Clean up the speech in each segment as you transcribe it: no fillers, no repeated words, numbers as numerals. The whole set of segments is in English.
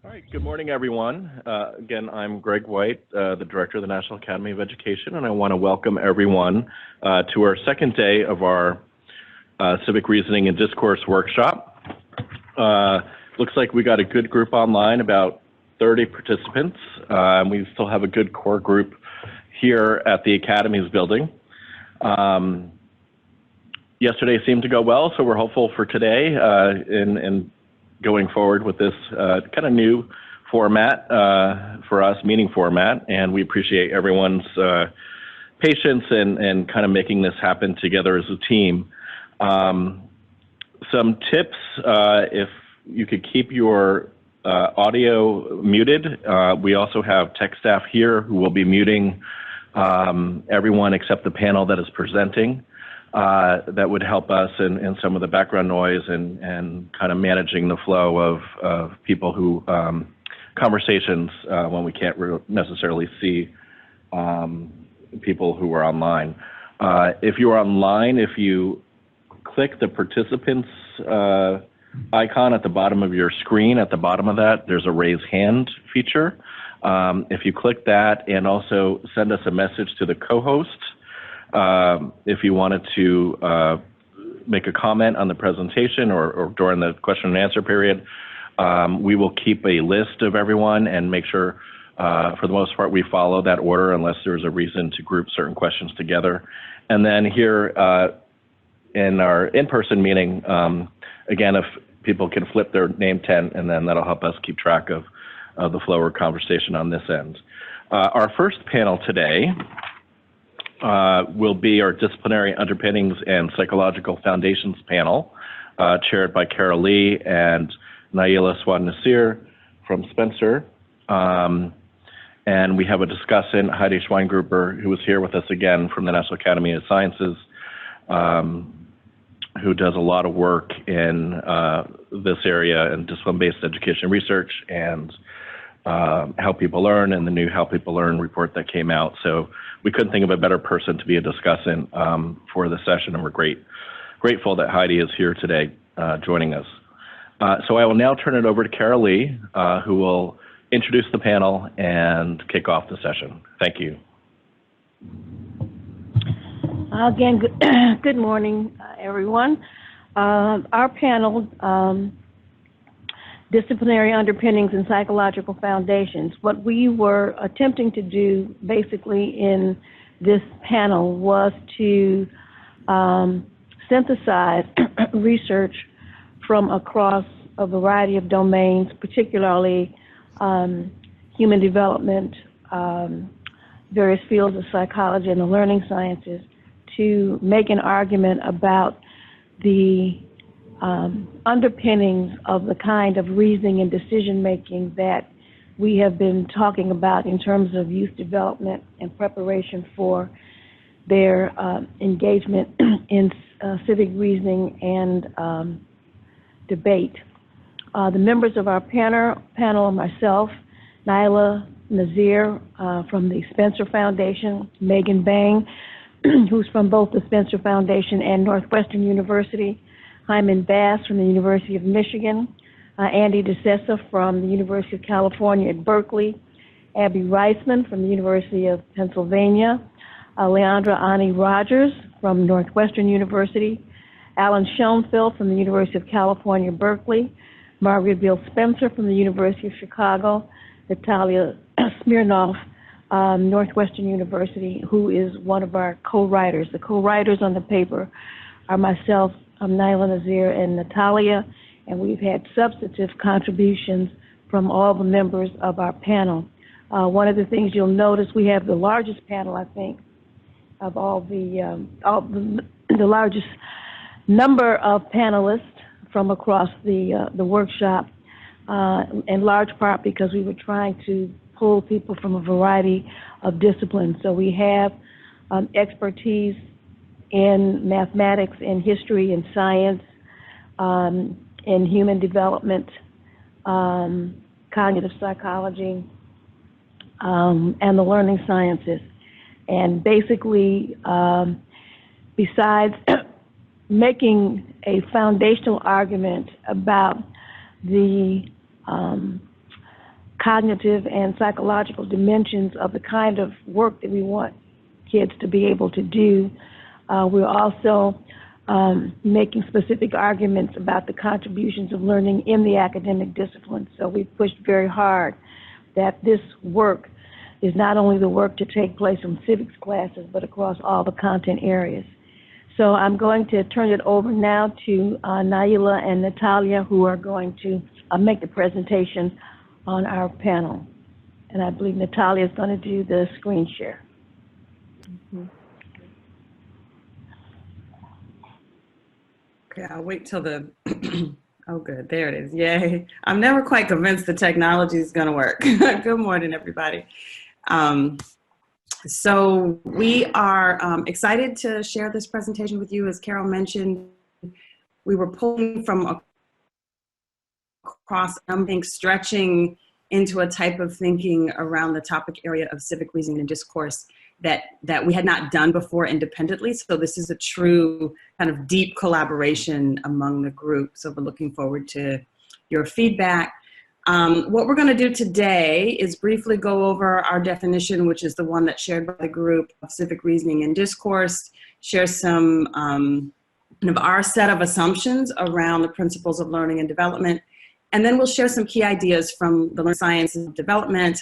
All right, good morning, everyone. Again, I'm Greg White, the Director of the National Academy of Education, and I want to welcome everyone to our second day of our Civic Reasoning and Discourse workshop. Looks like we got a good group online, about 30 participants. We still have a good core group here at the Academy's building. Yesterday seemed to go well, so we're hopeful for today in going forward with this kind of new format for us, meeting format, and we appreciate everyone's patience and kind of making this happen together as a team. Some tips, if you could keep your audio muted. We also have tech staff here who will be muting everyone except the panel that is presenting. That would help us in some of the background noise and kind of managing the flow of people who, conversations when we can't necessarily see people who are online. If you are online, if you click the participants icon at the bottom of your screen, at the bottom of that, there's a raise hand feature. If you click that and also send us a message to the co-host, if you wanted to make a comment on the presentation or during the question and answer period, we will keep a list of everyone and make sure, for the most part, we follow that order unless there's a reason to group certain questions together. And then here in our in-person meeting, again, if people can flip their name tent, and then that'll help us keep track of the flow of conversation on this end. Our first panel today will be our Disciplinary Underpinnings and Psychological Foundations panel, chaired by Carol Lee and Naila Swad-Nasir from Spencer. And we have a discussant, Heidi Schweingruber, who is here with us again from the National Academy of Sciences, who does a lot of work in this area in discipline-based education research and How People Learn, and the new How People Learn report that came out. So we couldn't think of a better person to be a discussant for the session, and we're grateful that Heidi is here today joining us. So I will now turn it over to Carol Lee, who will introduce the panel and kick off the session. Thank you. Again, good morning, everyone. Our panel, Disciplinary Underpinnings and Psychological Foundations. What we were attempting to do basically in this panel was to synthesize research from across a variety of domains, particularly human development, various fields of psychology and the learning sciences, to make an argument about the underpinnings of the kind of reasoning and decision-making that we have been talking about in terms of youth development and preparation for their engagement in civic reasoning and debate. The members of our panel are myself, Naila Nazir from the Spencer Foundation, Megan Bang, who's from both the Spencer Foundation and Northwestern University, Hyman Bass from the University of Michigan, Andy DeSessa from the University of California at Berkeley, Abby Reisman from the University of Pennsylvania, Leandra Ani Rogers from Northwestern University, Alan Schoenfeld from the University of California, Berkeley, Margaret Bill Spencer from the University of Chicago, Natalia Smirnov, Northwestern University, who is one of our co-writers. The co-writers on the paper are myself, Naila Nazir, and Natalia, and we've had substantive contributions from all the members of our panel. One of the things you'll notice, we have the largest panel, I think, of all the largest number of panelists from across the workshop, in large part because we were trying to pull people from a variety of disciplines. So we have expertise in mathematics, in history, in science, in human development, cognitive psychology, and the learning sciences. And basically, besides making a foundational argument about the cognitive and psychological dimensions of the kind of work that we want kids to be able to do. We're also making specific arguments about the contributions of learning in the academic disciplines. So we've pushed very hard that this work is not only the work to take place in civics classes, but across all the content areas. So I'm going to turn it over now to Naila and Natalia, who are going to make the presentation on our panel. And I believe Natalia is going to do the screen share. Okay, I'll wait till the, oh good, there it is, yay. I'm never quite convinced the technology is gonna work. Good morning, everybody. So we are excited to share this presentation with you. As Carol mentioned, we were pulling from across, I think, stretching into a type of thinking around the topic area of civic reasoning and discourse that we had not done before independently. So this is a true kind of deep collaboration among the group. So we're looking forward to your feedback. What we're going to do today is briefly go over our definition, which is the one that's shared by the group, of civic reasoning and discourse, share some kind of our set of assumptions around the principles of learning and development, and then we'll share some key ideas from the learning sciences of development.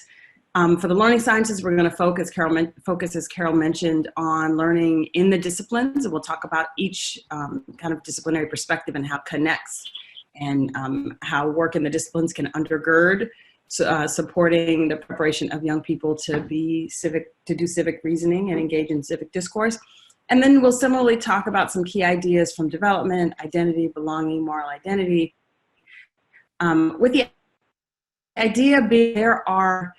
For the learning sciences, we're going to focus, as Carol mentioned, on learning in the disciplines, and we'll talk about each kind of disciplinary perspective and how it connects, and how work in the disciplines can undergird supporting the preparation of young people to do civic reasoning and engage in civic discourse. And then we'll similarly talk about some key ideas from development, identity, belonging, moral identity, with the idea being there are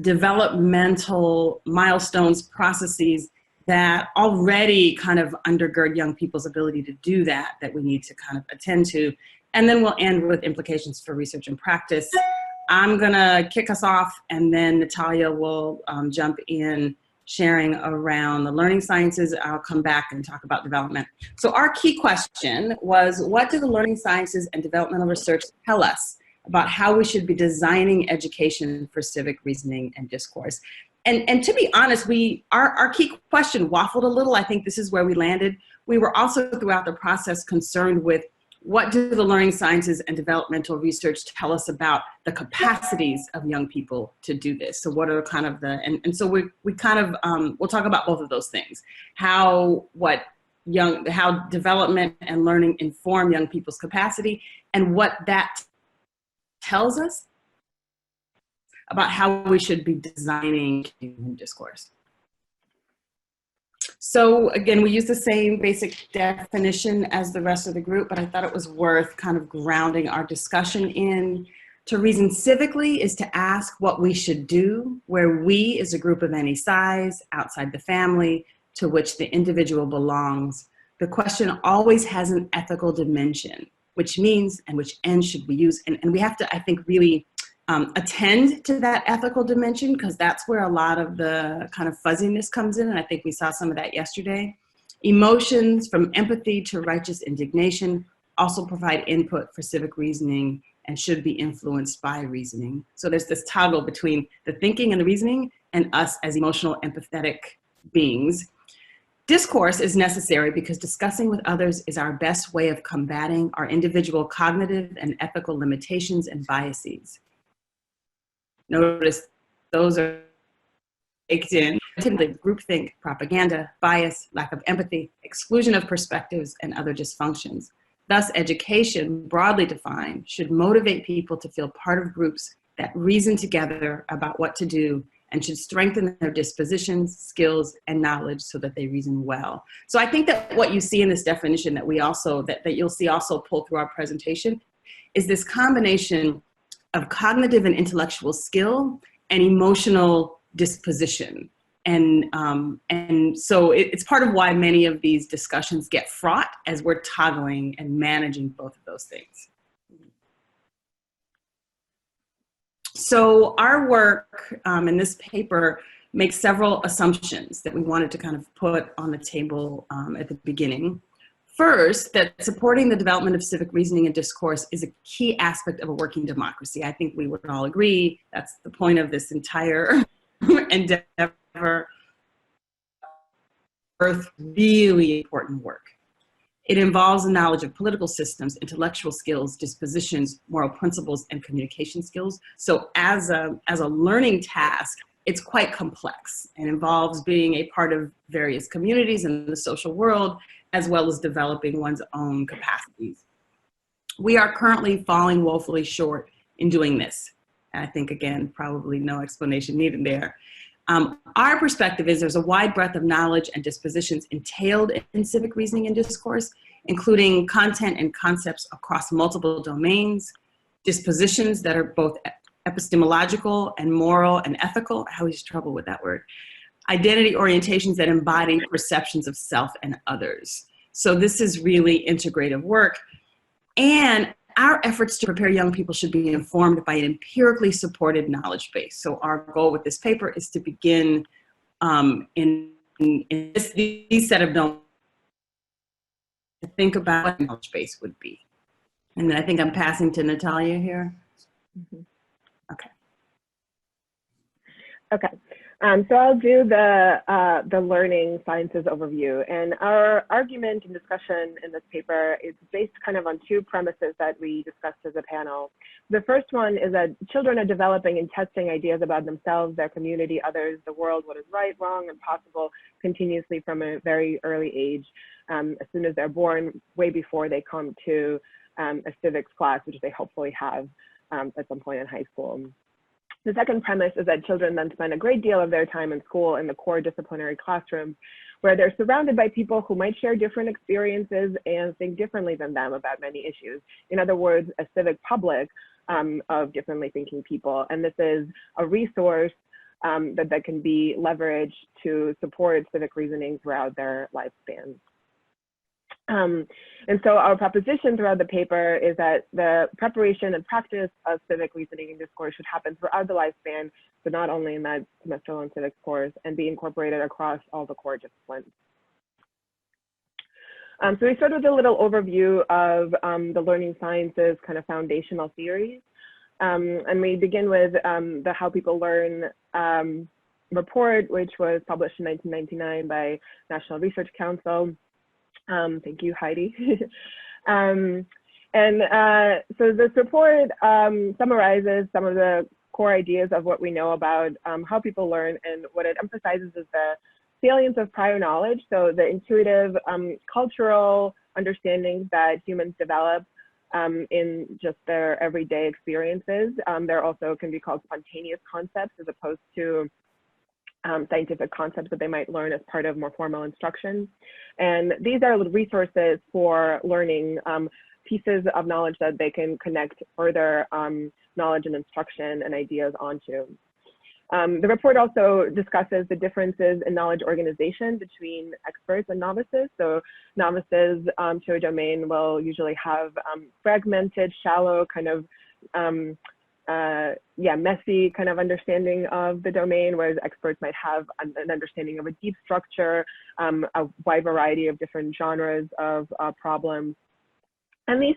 developmental milestones, processes that already kind of undergird young people's ability to do that we need to kind of attend to. And then we'll end with implications for research and practice. I'm gonna kick us off, and then Natalia will jump in, sharing around the learning sciences. I'll come back and talk about development. So our key question was, what do the learning sciences and developmental research tell us about how we should be designing education for civic reasoning and discourse? And to be honest, our key question waffled a little. I think this is where we landed. We were also throughout the process concerned with, what do the learning sciences and developmental research tell us about the capacities of young people to do this? So what are kind of the, and so we kind of, we'll talk about both of those things. How development and learning inform young people's capacity, and what that tells us about how we should be designing discourse. So again, we use the same basic definition as the rest of the group, but I thought it was worth kind of grounding our discussion in. To reason civically is to ask what we should do, where we is a group of any size, outside the family, to which the individual belongs. The question always has an ethical dimension, which means, and which end should we use? And we have to, I think, really attend to that ethical dimension, because that's where a lot of the kind of fuzziness comes in, and I think we saw some of that yesterday. Emotions, from empathy to righteous indignation, also provide input for civic reasoning and should be influenced by reasoning. So there's this toggle between the thinking and the reasoning and us as emotional, empathetic beings. Discourse is necessary because discussing with others is our best way of combating our individual cognitive and ethical limitations and biases. Notice those are baked in, typically groupthink, propaganda, bias, lack of empathy, exclusion of perspectives, and other dysfunctions. Thus, education, broadly defined, should motivate people to feel part of groups that reason together about what to do, and should strengthen their dispositions, skills, and knowledge so that they reason well. So I think that what you see in this definition that we also, that you'll see also pull through our presentation, is this combination of cognitive and intellectual skill and emotional disposition. And so it's part of why many of these discussions get fraught as we're toggling and managing both of those things. So our work in this paper makes several assumptions that we wanted to kind of put on the table at the beginning. First, that supporting the development of civic reasoning and discourse is a key aspect of a working democracy. I think we would all agree that's the point of this entire endeavor. Really important work. It involves a knowledge of political systems, intellectual skills, dispositions, moral principles, and communication skills. So as a learning task, it's quite complex and involves being a part of various communities in the social world, as well as developing one's own capacities. We are currently falling woefully short in doing this. And I think, again, probably no explanation needed there. Our perspective is there's a wide breadth of knowledge and dispositions entailed in civic reasoning and discourse, including content and concepts across multiple domains, dispositions that are both epistemological and moral and ethical. I always have trouble with that word. Identity orientations that embody perceptions of self and others. So this is really integrative work. And our efforts to prepare young people should be informed by an empirically supported knowledge base. So our goal with this paper is to begin in these set of domains to think about what a knowledge base would be. And then I think I'm passing to Natalia here. Mm-hmm. Okay. Okay. So I'll do the learning sciences overview, and our argument and discussion in this paper is based kind of on two premises that we discussed as a panel. The first one is that children are developing and testing ideas about themselves, their community, others, the world, what is right, wrong, and possible continuously from a very early age, as soon as they're born, way before they come to a civics class, which they hopefully have at some point in high school. The second premise is that children then spend a great deal of their time in school in the core disciplinary classrooms, where they're surrounded by people who might share different experiences and think differently than them about many issues. In other words, a civic public of differently thinking people. And this is a resource that can be leveraged to support civic reasoning throughout their lifespan. And so our proposition throughout the paper is that the preparation and practice of civic reasoning and discourse should happen throughout the lifespan, so not only in that semester-long civics course, and be incorporated across all the core disciplines. So we start with a little overview of the learning sciences kind of foundational theories. And we begin with the How People Learn report, which was published in 1999 by National Research Council. Thank you, Heidi. So this report summarizes some of the core ideas of what we know about how people learn, and what it emphasizes is the salience of prior knowledge, so the intuitive cultural understandings that humans develop in just their everyday experiences. There also can be called spontaneous concepts as opposed to scientific concepts that they might learn as part of more formal instruction. And these are resources for learning pieces of knowledge that they can connect further knowledge and instruction and ideas onto. The report also discusses the differences in knowledge organization between experts and novices. So novices to a domain will usually have fragmented, shallow, kind of messy kind of understanding of the domain, whereas experts might have an understanding of a deep structure, a wide variety of different genres of problems. And these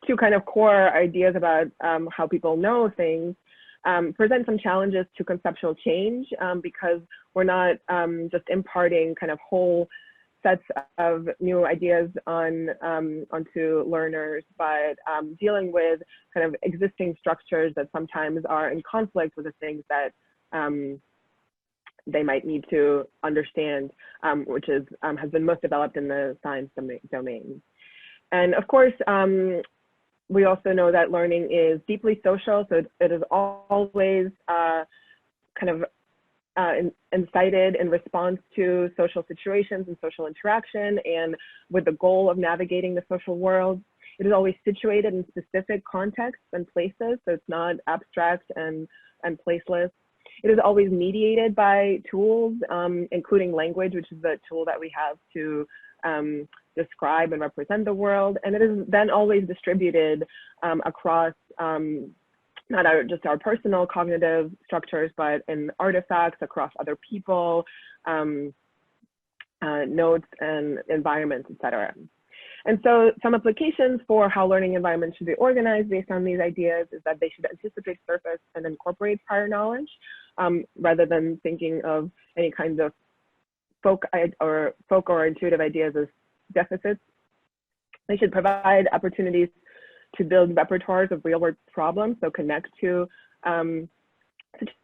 two kind of core ideas about how people know things present some challenges to conceptual change, because we're not just imparting kind of whole sets of new ideas onto learners, but dealing with kind of existing structures that sometimes are in conflict with the things that they might need to understand, which is has been most developed in the science domain. And of course, we also know that learning is deeply social, so it is always kind of incited in response to social situations and social interaction, and with the goal of navigating the social world. It is always situated in specific contexts and places, so it's not abstract and placeless. It is always mediated by tools, including language, which is the tool that we have to describe and represent the world. And it is then always distributed across not just our personal cognitive structures, but in artifacts across other people, notes and environments, etc. And so some applications for how learning environments should be organized based on these ideas is that they should anticipate, surface, and incorporate prior knowledge, rather than thinking of any kinds of folk or intuitive ideas as deficits. They should provide opportunities to build repertoires of real-world problems, so connect to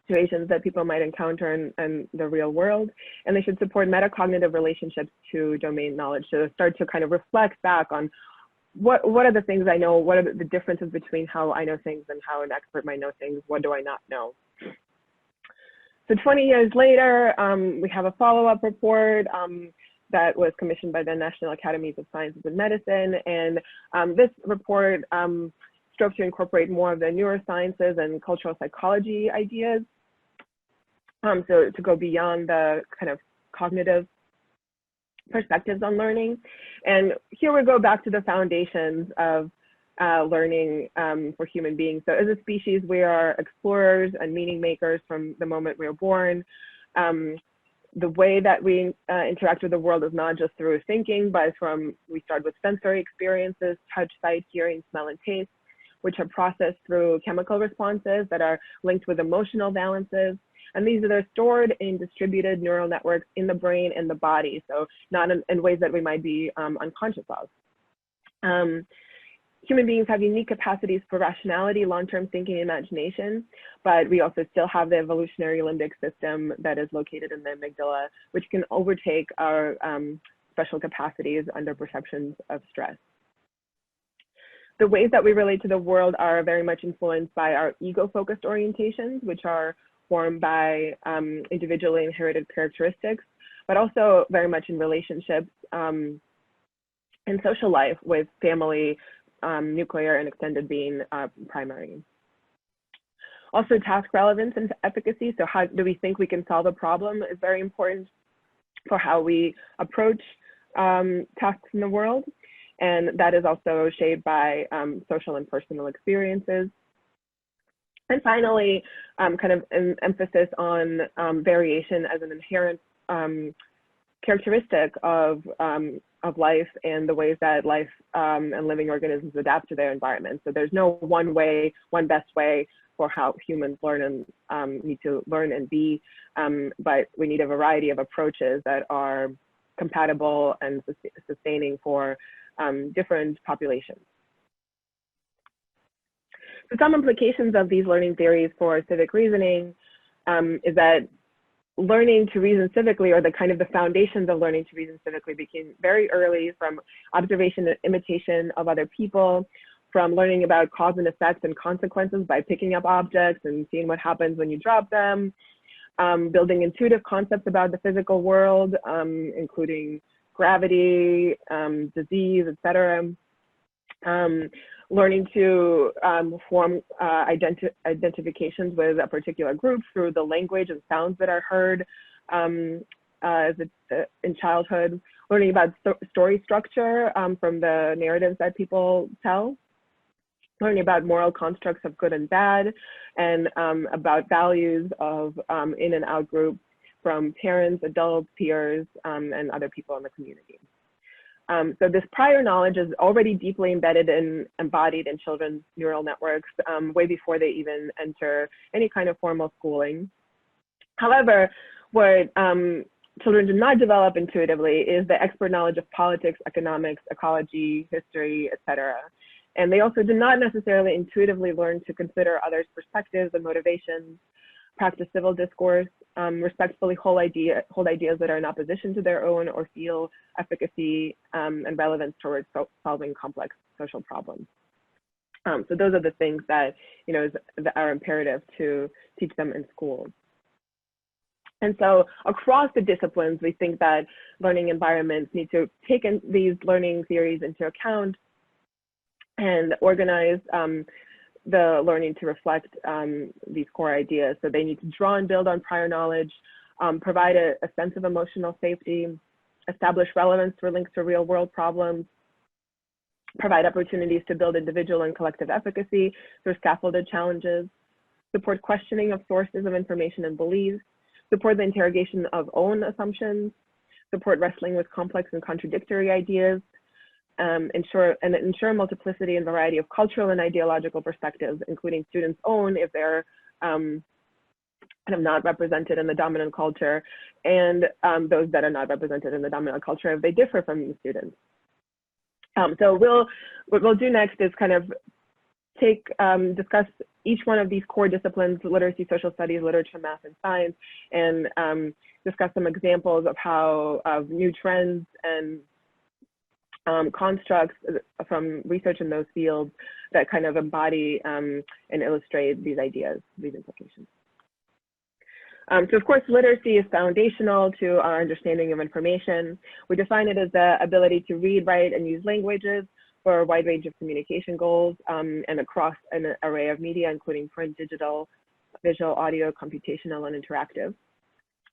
situations that people might encounter in the real world. And they should support metacognitive relationships to domain knowledge, to start to kind of reflect back on what are the things I know, what are the differences between how I know things and how an expert might know things, what do I not know. So 20 years later, we have a follow-up report that was commissioned by the National Academies of Sciences and Medicine. And this report strove to incorporate more of the neurosciences and cultural psychology ideas. So to go beyond the kind of cognitive perspectives on learning. And here we go back to the foundations of learning for human beings. So as a species, we are explorers and meaning makers from the moment we are born. The way that we interact with the world is not just through thinking, but we start with sensory experiences, touch, sight, hearing, smell, and taste, which are processed through chemical responses that are linked with emotional valences. And these are stored in distributed neural networks in the brain and the body, so not in ways that we might be unconscious of. Human beings have unique capacities for rationality, long-term thinking, and imagination, but we also still have the evolutionary limbic system that is located in the amygdala, which can overtake our special capacities under perceptions of stress. The ways that we relate to the world are very much influenced by our ego-focused orientations, which are formed by individually inherited characteristics, but also very much in relationships and social life, with family, nuclear, and extended being primary. Also, task relevance and efficacy. So how do we think we can solve a problem is very important for how we approach tasks in the world. And that is also shaped by social and personal experiences. And finally, kind of an emphasis on variation as an inherent characteristic of life and the ways that life and living organisms adapt to their environment. So there's no one way, one best way for how humans learn and need to learn and be, but we need a variety of approaches that are compatible and sustaining for different populations. So some implications of these learning theories for civic reasoning is that learning to reason civically, or the kind of the foundations of learning to reason civically, became very early from observation and imitation of other people, from learning about cause and effect and consequences by picking up objects and seeing what happens when you drop them, building intuitive concepts about the physical world, including gravity, disease, etc. Learning to form identifications with a particular group through the language and sounds that are heard in childhood. Learning about story structure from the narratives that people tell. Learning about moral constructs of good and bad, and about values of in and out group from parents, adults, peers, and other people in the community. So this prior knowledge is already deeply embedded and embodied in children's neural networks way before they even enter any kind of formal schooling. However, what children do not develop intuitively is the expert knowledge of politics, economics, ecology, history, etc. And they also do not necessarily intuitively learn to consider others' perspectives and motivations, practice civil discourse, respectfully hold ideas that are in opposition to their own, or feel efficacy and relevance towards solving complex social problems. So those are the things that are imperative to teach them in schools. And so across the disciplines, we think that learning environments need to take in these learning theories into account and organize the learning to reflect these core ideas. So they need to draw and build on prior knowledge, provide a sense of emotional safety, establish relevance for links to real world problems, provide opportunities to build individual and collective efficacy through scaffolded challenges, support questioning of sources of information and beliefs, support the interrogation of own assumptions, support wrestling with complex and contradictory ideas, ensure multiplicity and variety of cultural and ideological perspectives, including students' own if they're kind of not represented in the dominant culture, and those that are not represented in the dominant culture if they differ from these students. So what we'll do next is kind of discuss each one of these core disciplines: literacy, social studies, literature, math, and science, and discuss some examples of new trends and constructs from research in those fields that kind of embody and illustrate these ideas, these implications. So of course, literacy is foundational to our understanding of information. We define it as the ability to read, write, and use languages for a wide range of communication goals and across an array of media, including print, digital, visual, audio, computational, and interactive.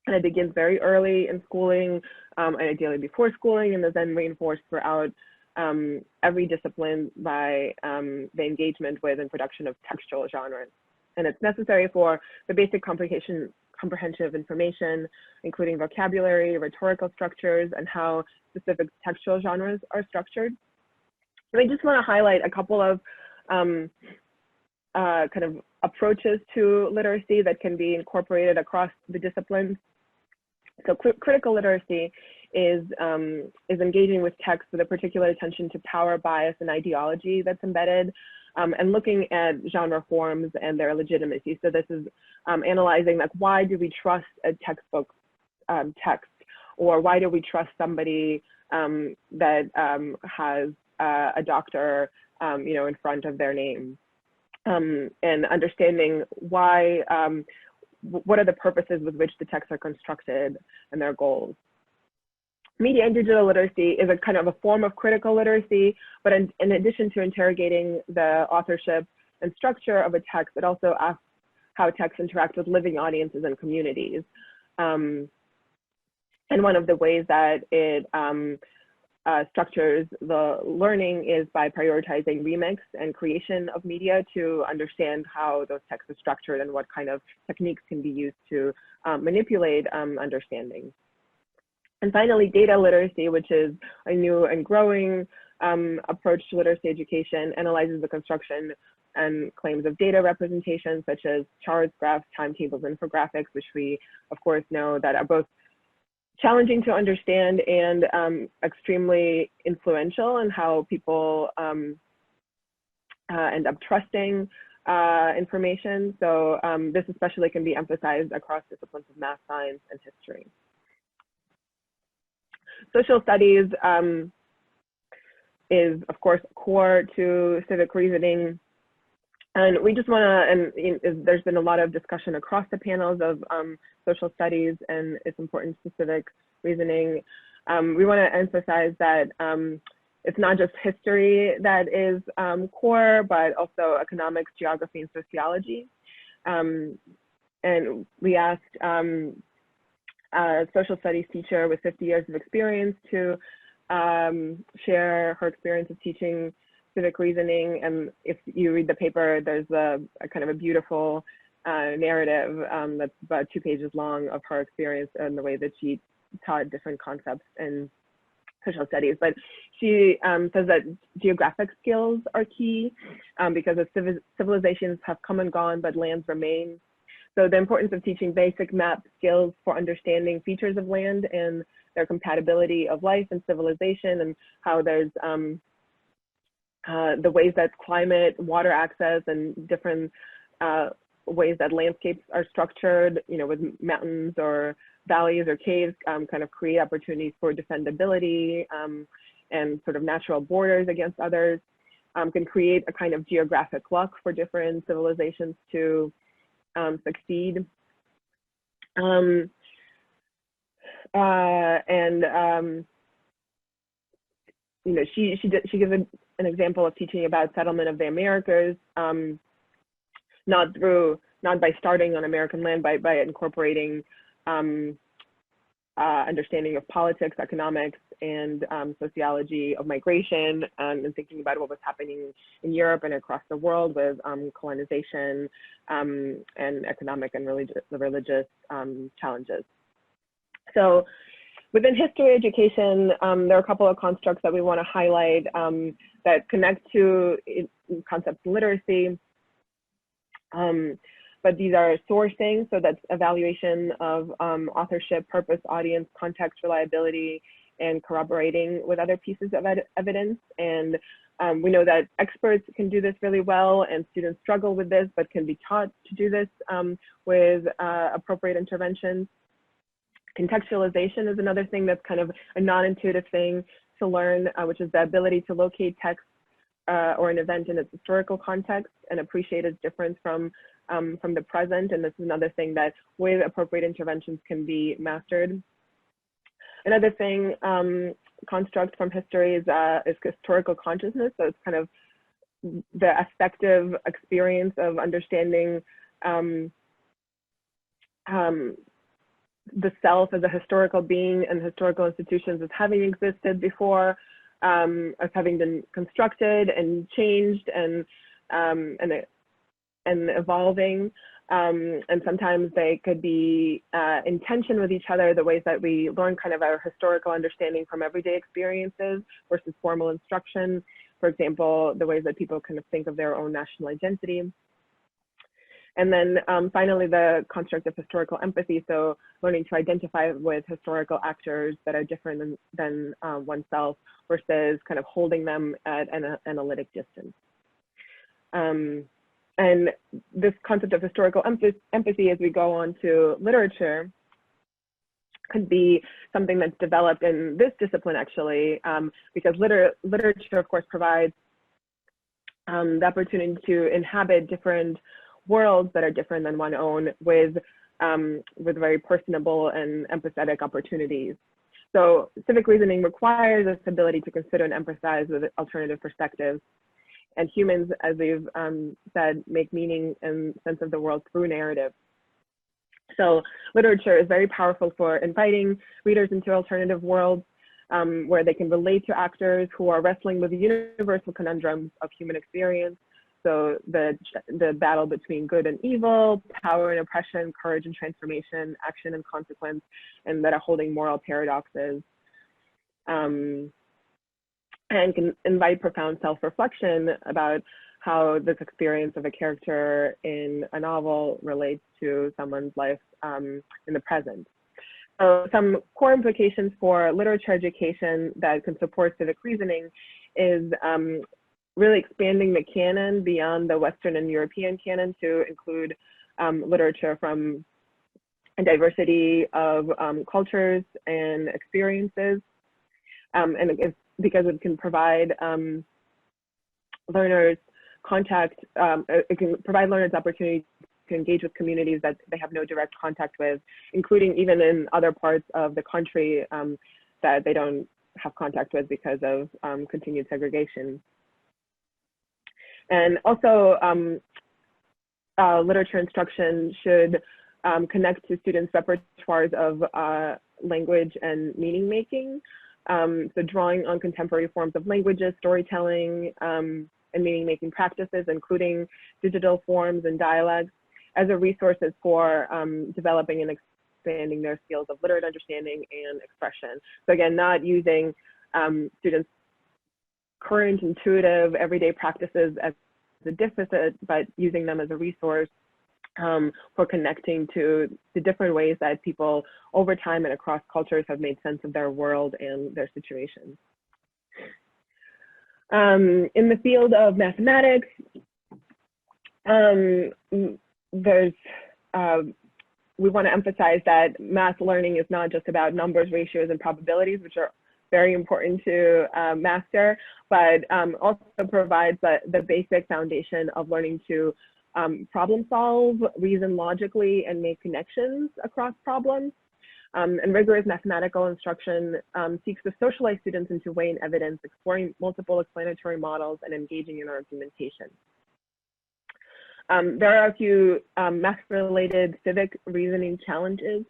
And it begins very early in schooling, and ideally before schooling, and is then reinforced throughout every discipline by the engagement with and production of textual genres. And it's necessary for the basic comprehension of information, including vocabulary, rhetorical structures, and how specific textual genres are structured. And I just want to highlight a couple of kind of approaches to literacy that can be incorporated across the disciplines. So critical literacy is engaging with text with a particular attention to power, bias, and ideology that's embedded, and looking at genre forms and their legitimacy. So this is analyzing, like, why do we trust a textbook text, or why do we trust somebody that has a doctor, you know, in front of their name, and understanding why, what are the purposes with which the texts are constructed and their goals. Media and digital literacy is a kind of a form of critical literacy, but in addition to interrogating the authorship and structure of a text, it also asks how texts interact with living audiences and communities. And one of the ways that it structures the learning is by prioritizing remix and creation of media to understand how those texts are structured and what kind of techniques can be used to manipulate understanding. And finally, data literacy, which is a new and growing approach to literacy education, analyzes the construction and claims of data representation, such as charts, graphs, timetables, infographics, which we, of course, know that are both challenging to understand and extremely influential in how people end up trusting information. So this especially can be emphasized across disciplines of math, science, and history. Social studies is, of course, core to civic reasoning. And we just want to, and there's been a lot of discussion across the panels of social studies and its importance to civic reasoning. We want to emphasize that it's not just history that is core, but also economics, geography, and sociology. And we asked a social studies teacher with 50 years of experience to share her experience of teaching civic reasoning. And if you read the paper, there's a kind of a beautiful narrative that's about 2 pages long of her experience and the way that she taught different concepts in social studies. But she says that geographic skills are key because as civilizations have come and gone, but lands remain. So the importance of teaching basic map skills for understanding features of land and their compatibility of life and civilization, and how there's the ways that climate, water access, and different ways that landscapes are structured, you know, with mountains or valleys or caves, kind of create opportunities for defendability and sort of natural borders against others, can create a kind of geographic luck for different civilizations to succeed. You know, she gives an example of teaching about settlement of the Americas, not by starting on American land, by incorporating understanding of politics, economics, and sociology of migration, and thinking about what was happening in Europe and across the world with colonization and economic and religious challenges. So Within history education, there are a couple of constructs that we want to highlight that connect to concepts of literacy. But these are sourcing, so that's evaluation of authorship, purpose, audience, context, reliability, and corroborating with other pieces of evidence. And we know that experts can do this really well, and students struggle with this, but can be taught to do this with appropriate interventions. Contextualization is another thing that's kind of a non-intuitive thing to learn, which is the ability to locate text or an event in its historical context and appreciate its difference from the present. And this is another thing that with appropriate interventions can be mastered. Another thing, construct from history is historical consciousness. So it's kind of the affective experience of understanding the self as a historical being and historical institutions as having existed before, as having been constructed and changed and evolving. And sometimes they could be in tension with each other, the ways that we learn kind of our historical understanding from everyday experiences versus formal instruction. For example, the ways that people kind of think of their own national identity. And then finally, the construct of historical empathy. So learning to identify with historical actors that are different than oneself versus kind of holding them at an analytic distance. And this concept of historical empathy as we go on to literature could be something that's developed in this discipline actually, because literature of course provides the opportunity to inhabit different worlds that are different than one own with very personable and empathetic opportunities. So civic reasoning requires this ability to consider and empathize with alternative perspectives. And humans, as we've said, make meaning and sense of the world through narrative. So literature is very powerful for inviting readers into alternative worlds where they can relate to actors who are wrestling with the universal conundrums of human experience. So the battle between good and evil, power and oppression, courage and transformation, action and consequence, and that are holding moral paradoxes. And can invite profound self-reflection about how this experience of a character in a novel relates to someone's life in the present. So some core implications for literature education that can support civic reasoning is really expanding the canon beyond the Western and European canon to include literature from a diversity of cultures and experiences. And it's because it can provide learners it can provide learners opportunity to engage with communities that they have no direct contact with, including even in other parts of the country that they don't have contact with because of continued segregation. And also literature instruction should connect to students' repertoires of language and meaning making. So drawing on contemporary forms of languages, storytelling, and meaning-making practices, including digital forms and dialects, as a resources for developing and expanding their skills of literate understanding and expression. So again, not using students' current intuitive everyday practices as a deficit, but using them as a resource for connecting to the different ways that people over time and across cultures have made sense of their world and their situations. In the field of mathematics, we want to emphasize that math learning is not just about numbers, ratios, and probabilities, which are very important to master, but also provides the basic foundation of learning to problem solve, reason logically, and make connections across problems. And rigorous mathematical instruction seeks to socialize students into weighing evidence, exploring multiple explanatory models, and engaging in argumentation. There are a few math-related civic reasoning challenges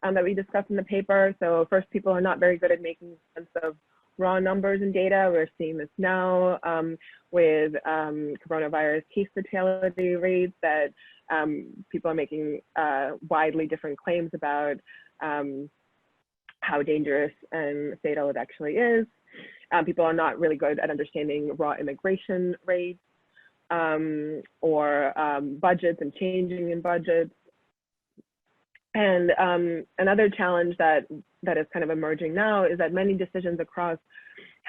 that we discussed in the paper. So first, people are not very good at making sense of raw numbers and data. We're seeing this now with coronavirus case fatality rates that people are making widely different claims about how dangerous and fatal it actually is. People are not really good at understanding raw immigration rates or budgets and changing in budgets. And another challenge that is kind of emerging now is that many decisions across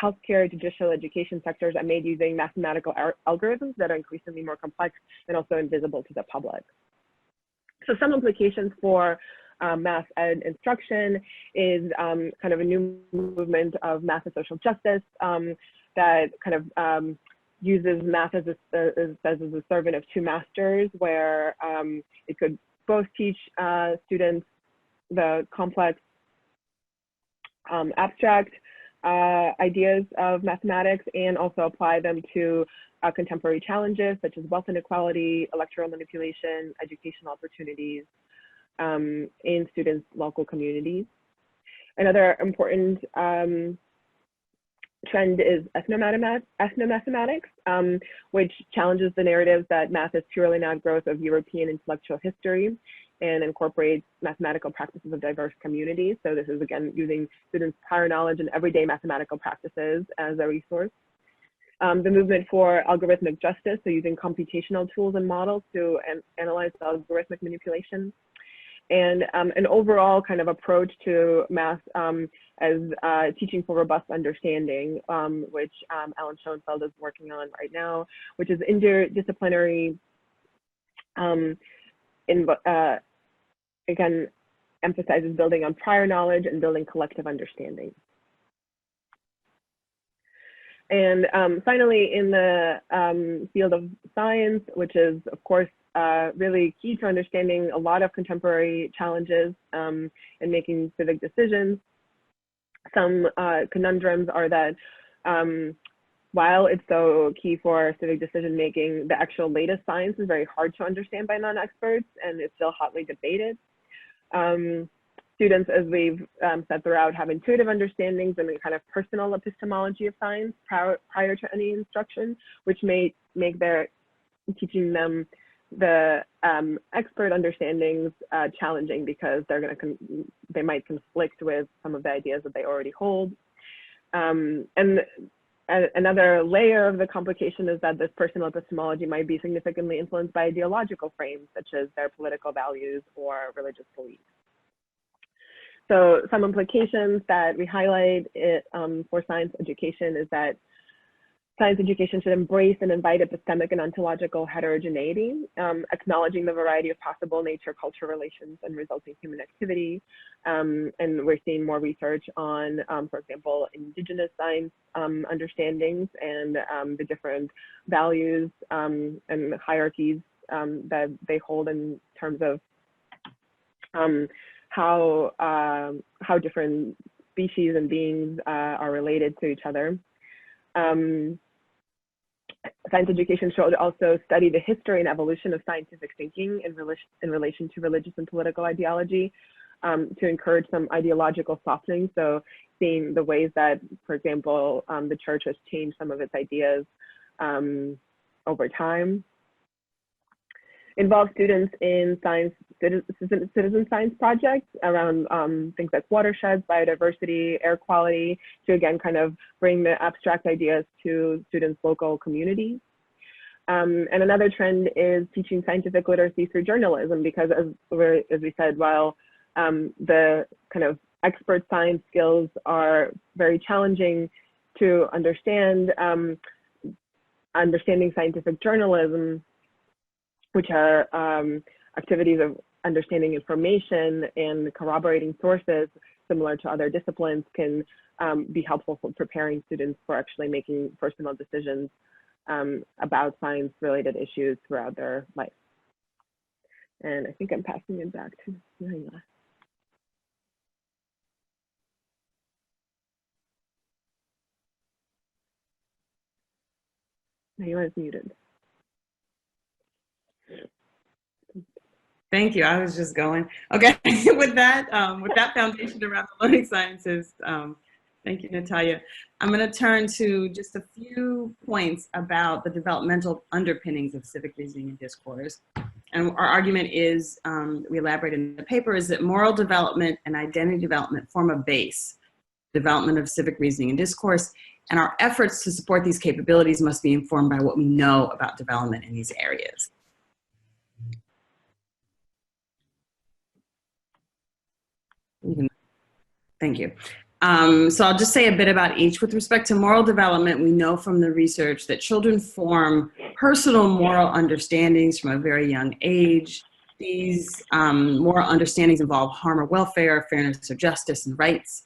healthcare, judicial, education sectors are made using mathematical algorithms that are increasingly more complex and also invisible to the public. So some implications for math ed instruction is kind of a new movement of math and social justice that kind of uses math as a servant of two masters, where it could both teach students the complex abstract ideas of mathematics and also apply them to contemporary challenges such as wealth inequality, electoral manipulation, educational opportunities in students' local communities. Another important trend is ethnomathematics, which challenges the narratives that math is purely an outgrowth of European intellectual history and incorporates mathematical practices of diverse communities. So this is, again, using students' prior knowledge and everyday mathematical practices as a resource. The movement for algorithmic justice, so using computational tools and models to analyze algorithmic manipulation. And an overall kind of approach to math as teaching for robust understanding, which Alan Schoenfeld is working on right now, which is interdisciplinary, again, emphasizes building on prior knowledge and building collective understanding. And finally, in the field of science, which is, of course, really key to understanding a lot of contemporary challenges and making civic decisions, some conundrums are that while it's so key for civic decision making, the actual latest science is very hard to understand by non-experts, and it's still hotly debated. Students, as we've said throughout, have intuitive understandings and a kind of personal epistemology of science prior to any instruction, which may make their teaching them the expert understandings challenging, because they might conflict with some of the ideas that they already hold. And another layer of the complication is that this personal epistemology might be significantly influenced by ideological frames, such as their political values or religious beliefs. So some implications that we highlight for science education is that science education should embrace and invite epistemic and ontological heterogeneity, acknowledging the variety of possible nature-culture relations and resulting human activity. And we're seeing more research on, for example, indigenous science understandings and the different values and hierarchies that they hold in terms of how different species and beings are related to each other. Science education should also study the history and evolution of scientific thinking in relation to religious and political ideology, to encourage some ideological softening. So seeing the ways that, for example, the church has changed some of its ideas over time. Involve students in citizen science projects around things like watersheds, biodiversity, air quality, to again kind of bring the abstract ideas to students' local communities. And another trend is teaching scientific literacy through journalism, because as we said, while the kind of expert science skills are very challenging to understand, understanding scientific journalism, which are activities of understanding information and corroborating sources similar to other disciplines, can be helpful for preparing students for actually making personal decisions about science-related issues throughout their life. And I think I'm passing it back to Marina. Marina is muted. Thank you. I was just going. Okay, with that foundation around the learning sciences, thank you, Natalia. I'm going to turn to just a few points about the developmental underpinnings of civic reasoning and discourse. And our argument is, we elaborate in the paper, is that moral development and identity development form a base, development of civic reasoning and discourse, and our efforts to support these capabilities must be informed by what we know about development in these areas. Thank you. So I'll just say a bit about each. With respect to moral development, we know from the research that children form personal moral understandings from a very young age. These moral understandings involve harm or welfare, fairness or justice, and rights,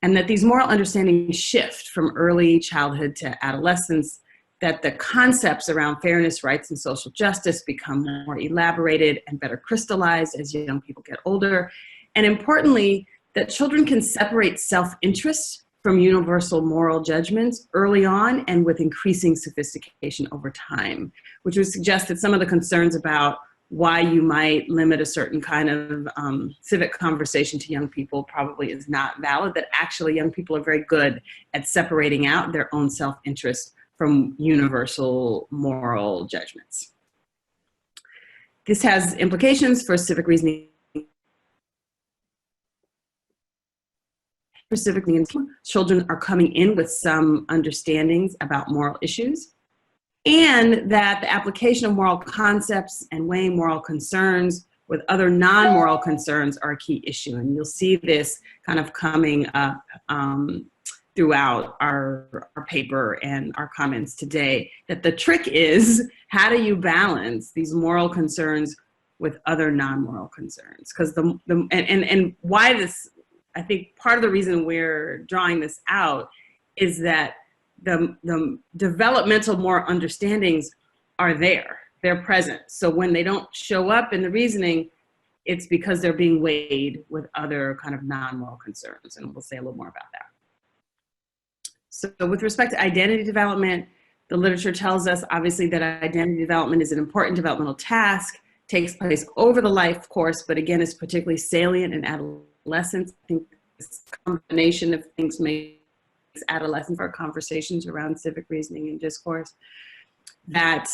and that these moral understandings shift from early childhood to adolescence, that the concepts around fairness, rights, and social justice become more elaborated and better crystallized as young people get older, and importantly, that children can separate self-interest from universal moral judgments early on and with increasing sophistication over time, which would suggest that some of the concerns about why you might limit a certain kind of civic conversation to young people probably is not valid, that actually young people are very good at separating out their own self-interest from universal moral judgments. This has implications for civic reasoning. Specifically, children are coming in with some understandings about moral issues, and that the application of moral concepts and weighing moral concerns with other non-moral concerns are a key issue. And you'll see this kind of coming up throughout our paper and our comments today, that the trick is, how do you balance these moral concerns with other non-moral concerns? Because and why this, I think part of the reason we're drawing this out is that the developmental moral understandings are there, they're present. So when they don't show up in the reasoning, it's because they're being weighed with other kind of non-moral concerns, and we'll say a little more about that. So with respect to identity development, the literature tells us obviously that identity development is an important developmental task, takes place over the life course, but again, is particularly salient in adolescence. I think this combination of things makes adolescence for conversations around civic reasoning and discourse. That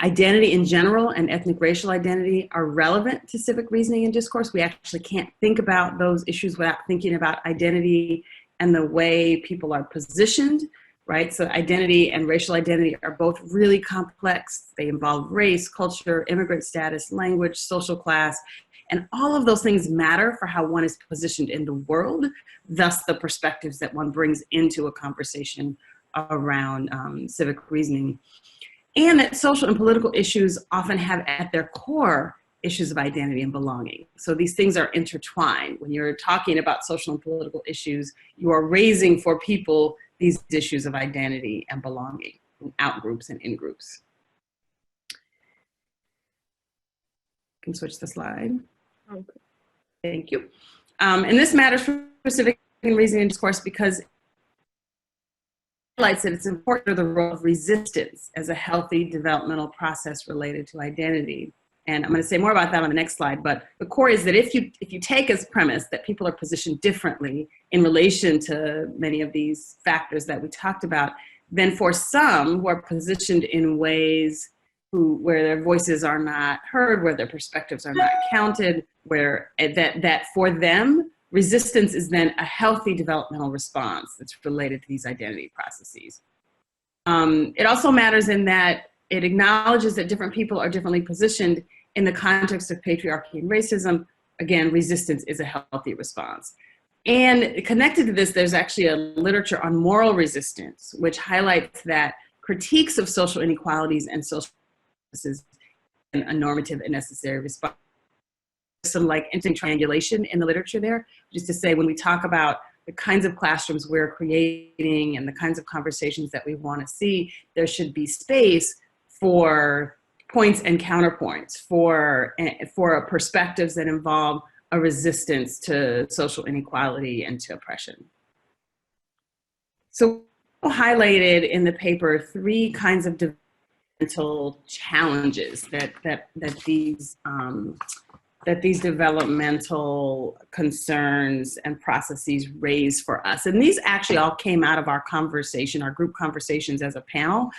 identity in general and ethnic racial identity are relevant to civic reasoning and discourse. We actually can't think about those issues without thinking about identity and the way people are positioned, right? So identity and racial identity are both really complex. They involve race, culture, immigrant status, language, social class, and all of those things matter for how one is positioned in the world, thus the perspectives that one brings into a conversation around civic reasoning. And that social and political issues often have at their core issues of identity and belonging. So these things are intertwined. When you're talking about social and political issues, you are raising for people these issues of identity and belonging, out groups and in groups. Can switch the slide. Okay. Thank you. And this matters for civic reasoning and discourse because it highlights that it's important for the role of resistance as a healthy developmental process related to identity. And I'm going to say more about that on the next slide, but the core is that if you take as premise that people are positioned differently in relation to many of these factors that we talked about, then for some who are positioned in ways where their voices are not heard, where their perspectives are not counted, where that for them, resistance is then a healthy developmental response that's related to these identity processes. It also matters in that it acknowledges that different people are differently positioned in the context of patriarchy and racism. Again, resistance is a healthy response. And connected to this, there's actually a literature on moral resistance, which highlights that critiques of social inequalities and social justice and a normative and necessary response. Some like interesting triangulation in the literature there, just to say when we talk about the kinds of classrooms we're creating and the kinds of conversations that we want to see, there should be space for points and counterpoints, for perspectives that involve a resistance to social inequality and to oppression. So highlighted in the paper 3 kinds of developmental challenges that these developmental concerns and processes raise for us. And these actually all came out of our conversation, our group conversations as a panel.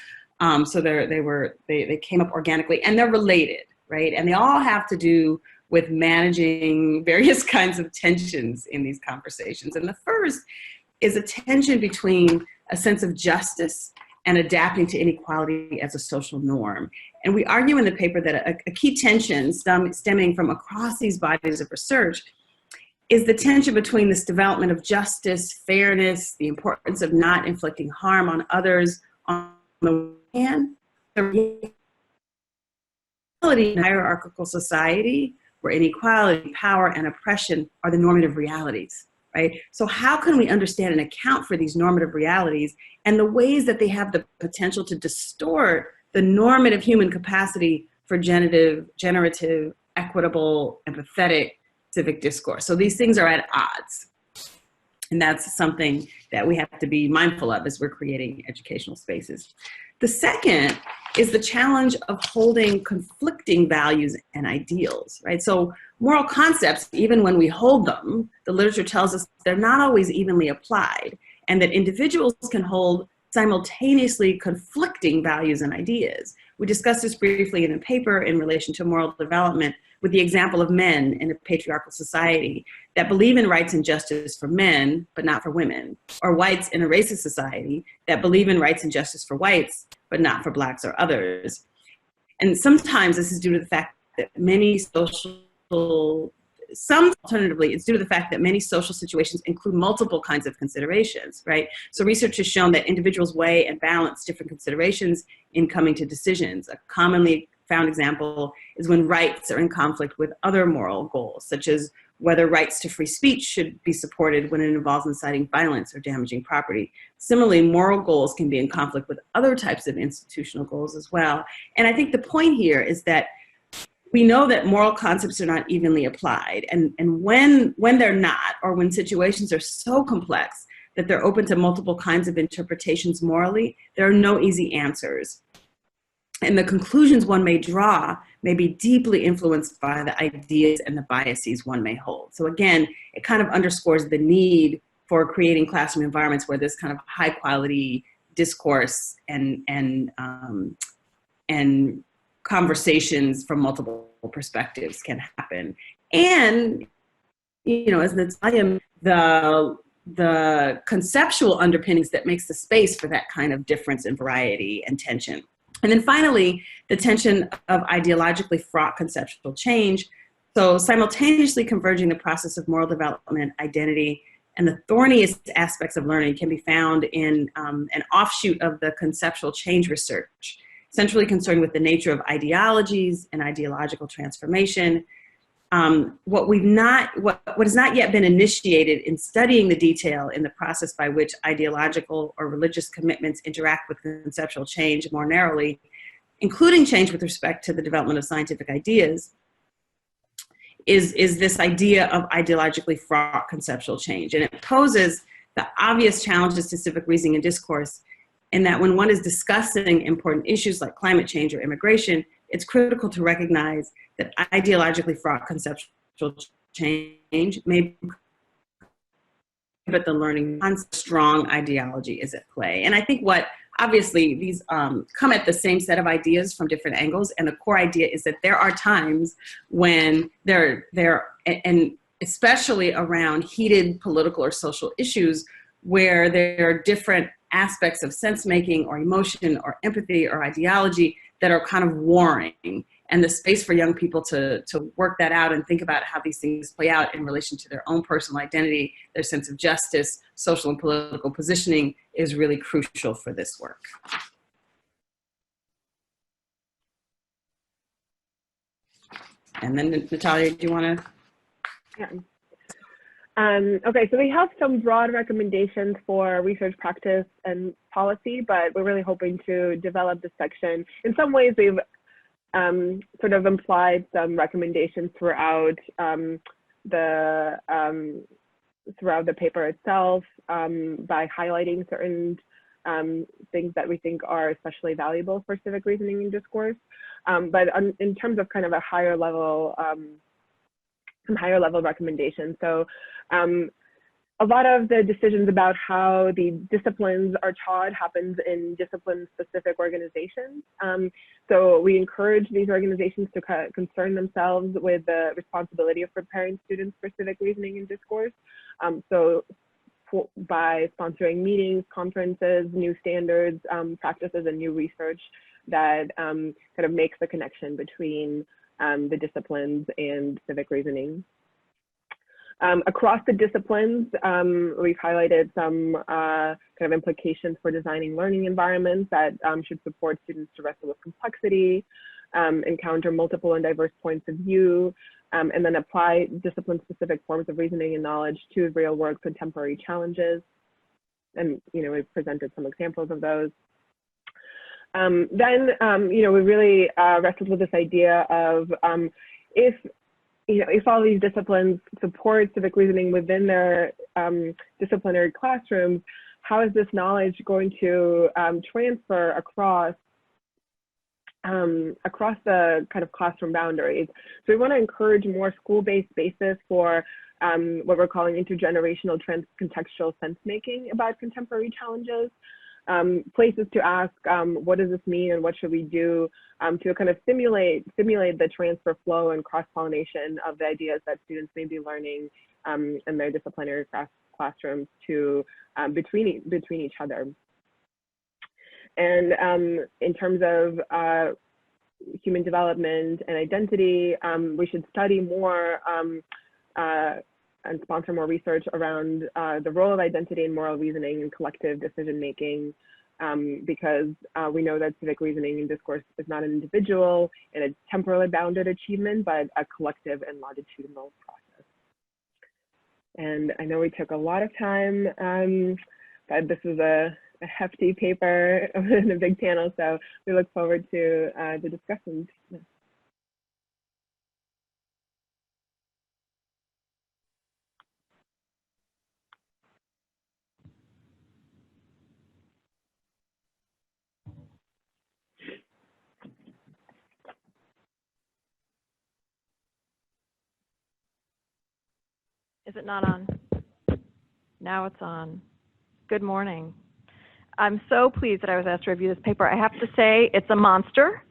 So they came up organically and they're related. right? And they all have to do with managing various kinds of tensions in these conversations. And the first is a tension between a sense of justice and adapting to inequality as a social norm. And we argue in the paper that a key tension stemming from across these bodies of research is the tension between this development of justice, fairness, the importance of not inflicting harm on others on the one hand, the reality in a hierarchical society where inequality, power, and oppression are the normative realities, right? So how can we understand and account for these normative realities and the ways that they have the potential to distort the normative human capacity for generative, equitable, empathetic civic discourse? So these things are at odds. And that's something that we have to be mindful of as we're creating educational spaces. The second is the challenge of holding conflicting values and ideals, right? So moral concepts, even when we hold them, the literature tells us they're not always evenly applied, and that individuals can hold simultaneously conflicting values and ideas. We discussed this briefly in a paper in relation to moral development with the example of men in a patriarchal society that believe in rights and justice for men, but not for women, or whites in a racist society that believe in rights and justice for whites, but not for blacks or others. And sometimes this is due to the fact that alternatively, it's due to the fact that many social situations include multiple kinds of considerations, right? So research has shown that individuals weigh and balance different considerations in coming to decisions. A commonly found example is when rights are in conflict with other moral goals, such as whether rights to free speech should be supported when it involves inciting violence or damaging property. Similarly, moral goals can be in conflict with other types of institutional goals as well. And I think the point here is that we know that moral concepts are not evenly applied. And when they're not, or when situations are so complex that they're open to multiple kinds of interpretations morally, there are no easy answers. And the conclusions one may draw may be deeply influenced by the ideas and the biases one may hold. So again, it kind of underscores the need for creating classroom environments where this kind of high quality discourse and conversations from multiple perspectives can happen. And, you know, as Natalia, the conceptual underpinnings that makes the space for that kind of difference and variety and tension. And then finally, the tension of ideologically fraught conceptual change. So simultaneously converging the process of moral development, identity, and the thorniest aspects of learning can be found in an offshoot of the conceptual change research, centrally concerned with the nature of ideologies and ideological transformation. What has not yet been initiated in studying the detail in the process by which ideological or religious commitments interact with conceptual change more narrowly, including change with respect to the development of scientific ideas, is this idea of ideologically fraught conceptual change. And it poses the obvious challenges to civic reasoning and discourse in that when one is discussing important issues like climate change or immigration, it's critical to recognize that ideologically fraught conceptual change may but the learning on strong ideology is at play. And I think what obviously these come at the same set of ideas from different angles, and the core idea is that there are times when and especially around heated political or social issues where there are different aspects of sense making or emotion or empathy or ideology that are kind of warring, and the space for young people to work that out and think about how these things play out in relation to their own personal identity, their sense of justice, social and political positioning is really crucial for this work. And then Natalia, do you want to? Yeah. Okay, so we have some broad recommendations for research practice and policy, but we're really hoping to develop this section. In some ways, we've sort of implied some recommendations throughout the paper itself by highlighting certain things that we think are especially valuable for civic reasoning and discourse. But in terms of kind of a higher level, some higher level recommendations. So a lot of the decisions about how the disciplines are taught happens in discipline-specific organizations. So we encourage these organizations to concern themselves with the responsibility of preparing students for civic reasoning and discourse. By sponsoring meetings, conferences, new standards, practices, and new research that kind of makes the connection between the disciplines and civic reasoning. Across the disciplines, we've highlighted some kind of implications for designing learning environments that should support students to wrestle with complexity, encounter multiple and diverse points of view, and then apply discipline-specific forms of reasoning and knowledge to real-world contemporary challenges. And, we've presented some examples of those. We really wrestled with this idea of if all these disciplines support civic reasoning within their disciplinary classrooms, how is this knowledge going to transfer across the kind of classroom boundaries? So we want to encourage more school-based spaces for what we're calling intergenerational contextual sense-making about contemporary challenges. Places to ask, what does this mean and what should we do to kind of stimulate the transfer flow and cross-pollination of the ideas that students may be learning in their disciplinary classrooms to between each other. And in terms of human development and identity, we should study more and sponsor more research around the role of identity and moral reasoning and collective decision making, because we know that civic reasoning and discourse is not an individual and a temporally bounded achievement, but a collective and longitudinal process. And I know we took a lot of time, but this was a hefty paper and a big panel, so we look forward to the discussions. Is it not on? Now it's on. Good morning. I'm so pleased that I was asked to review this paper. I have to say, it's a monster.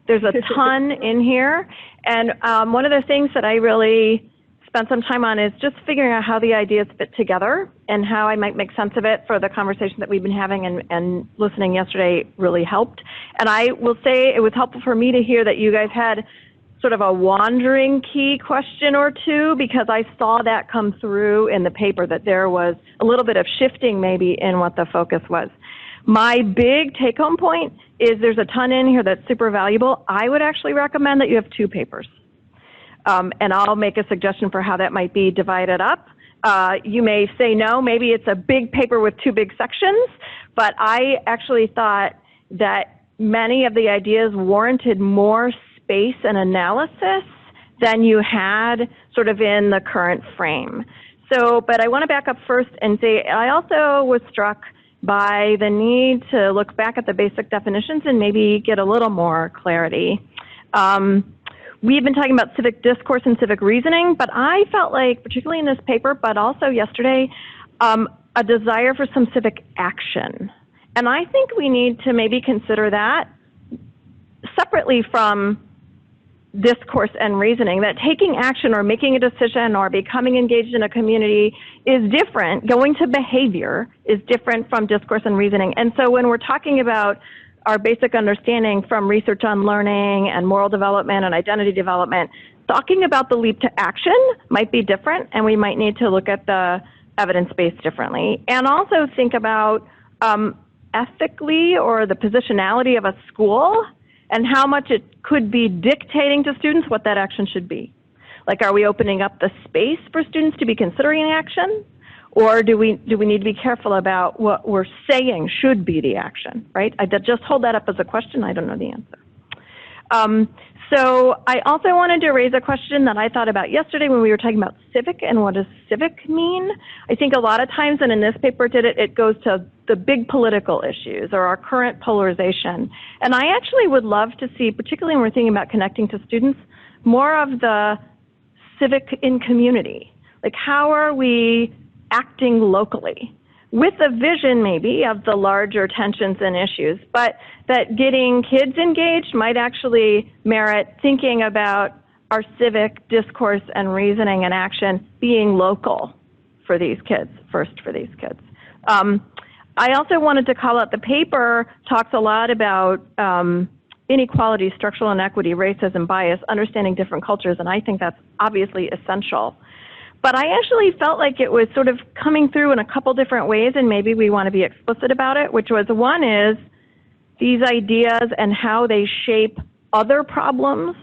There's a ton in here. And one of the things that I really spent some time on is just figuring out how the ideas fit together and how I might make sense of it for the conversation that we've been having, and listening yesterday really helped. And I will say it was helpful for me to hear that you guys had sort of a wandering key question or two, because I saw that come through in the paper, that there was a little bit of shifting maybe in what the focus was. My big take-home point is there's a ton in here that's super valuable. I would actually recommend that you have 2 papers. And I'll make a suggestion for how that might be divided up. You may say no, maybe it's a big paper with 2 big sections, but I actually thought that many of the ideas warranted more space and analysis than you had sort of in the current frame. So, but I want to back up first and say I also was struck by the need to look back at the basic definitions and maybe get a little more clarity. We've been talking about civic discourse and civic reasoning, but I felt like, particularly in this paper, but also yesterday, a desire for some civic action. And I think we need to maybe consider that separately from discourse and reasoning, that taking action or making a decision or becoming engaged in a community is different. Going to behavior is different from discourse and reasoning. And so when we're talking about our basic understanding from research on learning and moral development and identity development, talking about the leap to action might be different, and we might need to look at the evidence base differently. And also think about ethically, or the positionality of a school and how much it could be dictating to students what that action should be. Like, are we opening up the space for students to be considering action? Or do we need to be careful about what we're saying should be the action, right? I just hold that up as a question. I don't know the answer. So I also wanted to raise a question that I thought about yesterday when we were talking about civic and what does civic mean. I think a lot of times, and in this paper it goes to the big political issues or our current polarization. And I actually would love to see, particularly when we're thinking about connecting to students, more of the civic in community. Like, how are we acting locally with a vision maybe of the larger tensions and issues, but that getting kids engaged might actually merit thinking about our civic discourse and reasoning and action being local for these kids, first for these kids. I also wanted to call out the paper talks a lot about inequality, structural inequity, racism, bias, understanding different cultures, and I think that's obviously essential. But I actually felt like it was sort of coming through in a couple different ways, and maybe we want to be explicit about it, which was, one is these ideas and how they shape other problems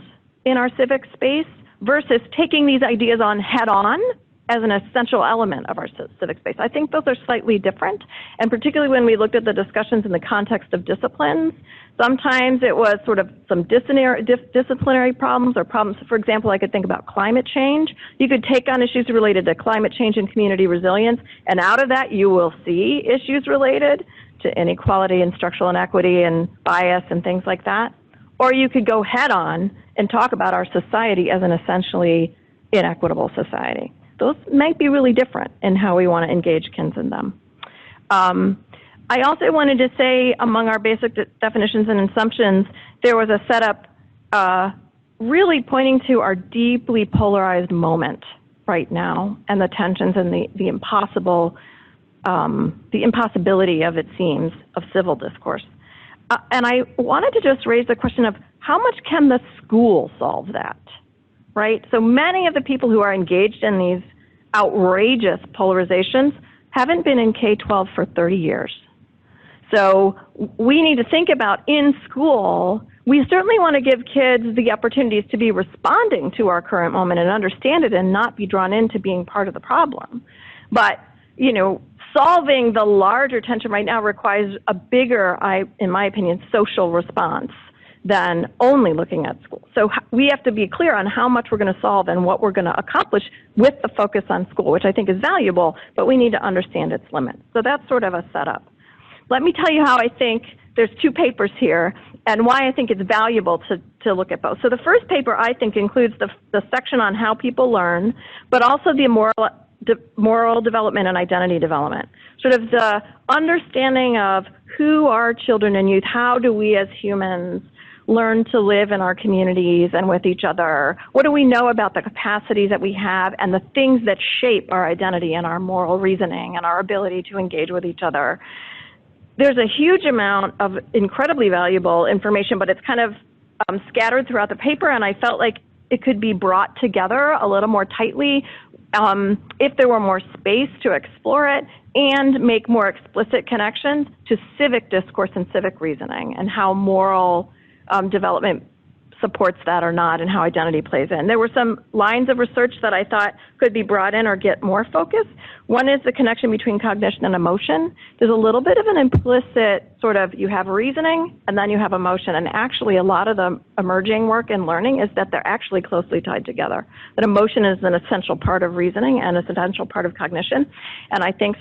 in our civic space versus taking these ideas on head on as an essential element of our civic space. I think those are slightly different, and particularly when we looked at the discussions in the context of disciplines, sometimes it was sort of some disciplinary problems or problems. For example, I could think about climate change. You could take on issues related to climate change and community resilience, and out of that you will see issues related to inequality and structural inequity and bias and things like that. Or you could go head on and talk about our society as an essentially inequitable society. Those might be really different in how we want to engage kids in them. I also wanted to say, among our basic definitions and assumptions, there was a setup really pointing to our deeply polarized moment right now and the tensions and the impossibility of, it seems, of civil discourse. And I wanted to just raise the question of how much can the school solve that, right? So many of the people who are engaged in these outrageous polarizations haven't been in K-12 for 30 years. So we need to think about in school, we certainly want to give kids the opportunities to be responding to our current moment and understand it and not be drawn into being part of the problem. But, you know, solving the larger tension right now requires a bigger, in my opinion, social response than only looking at school. So we have to be clear on how much we're going to solve and what we're going to accomplish with the focus on school, which I think is valuable, but we need to understand its limits. So that's sort of a setup. Let me tell you how I think there's two papers here and why I think it's valuable to look at both. So the first paper, I think, includes the section on how people learn, but also the moral development and identity development. Sort of the understanding of who are children and youth, how do we as humans learn to live in our communities and with each other? What do we know about the capacities that we have and the things that shape our identity and our moral reasoning and our ability to engage with each other? There's a huge amount of incredibly valuable information, but it's kind of scattered throughout the paper, and I felt like it could be brought together a little more tightly if there were more space to explore it and make more explicit connections to civic discourse and civic reasoning and how moral development supports that or not and how identity plays in. There were some lines of research that I thought could be brought in or get more focus. One is the connection between cognition and emotion. There's a little bit of an implicit sort of, you have reasoning and then you have emotion, and actually a lot of the emerging work in learning is that they're actually closely tied together. That emotion is an essential part of reasoning and an essential part of cognition. And I think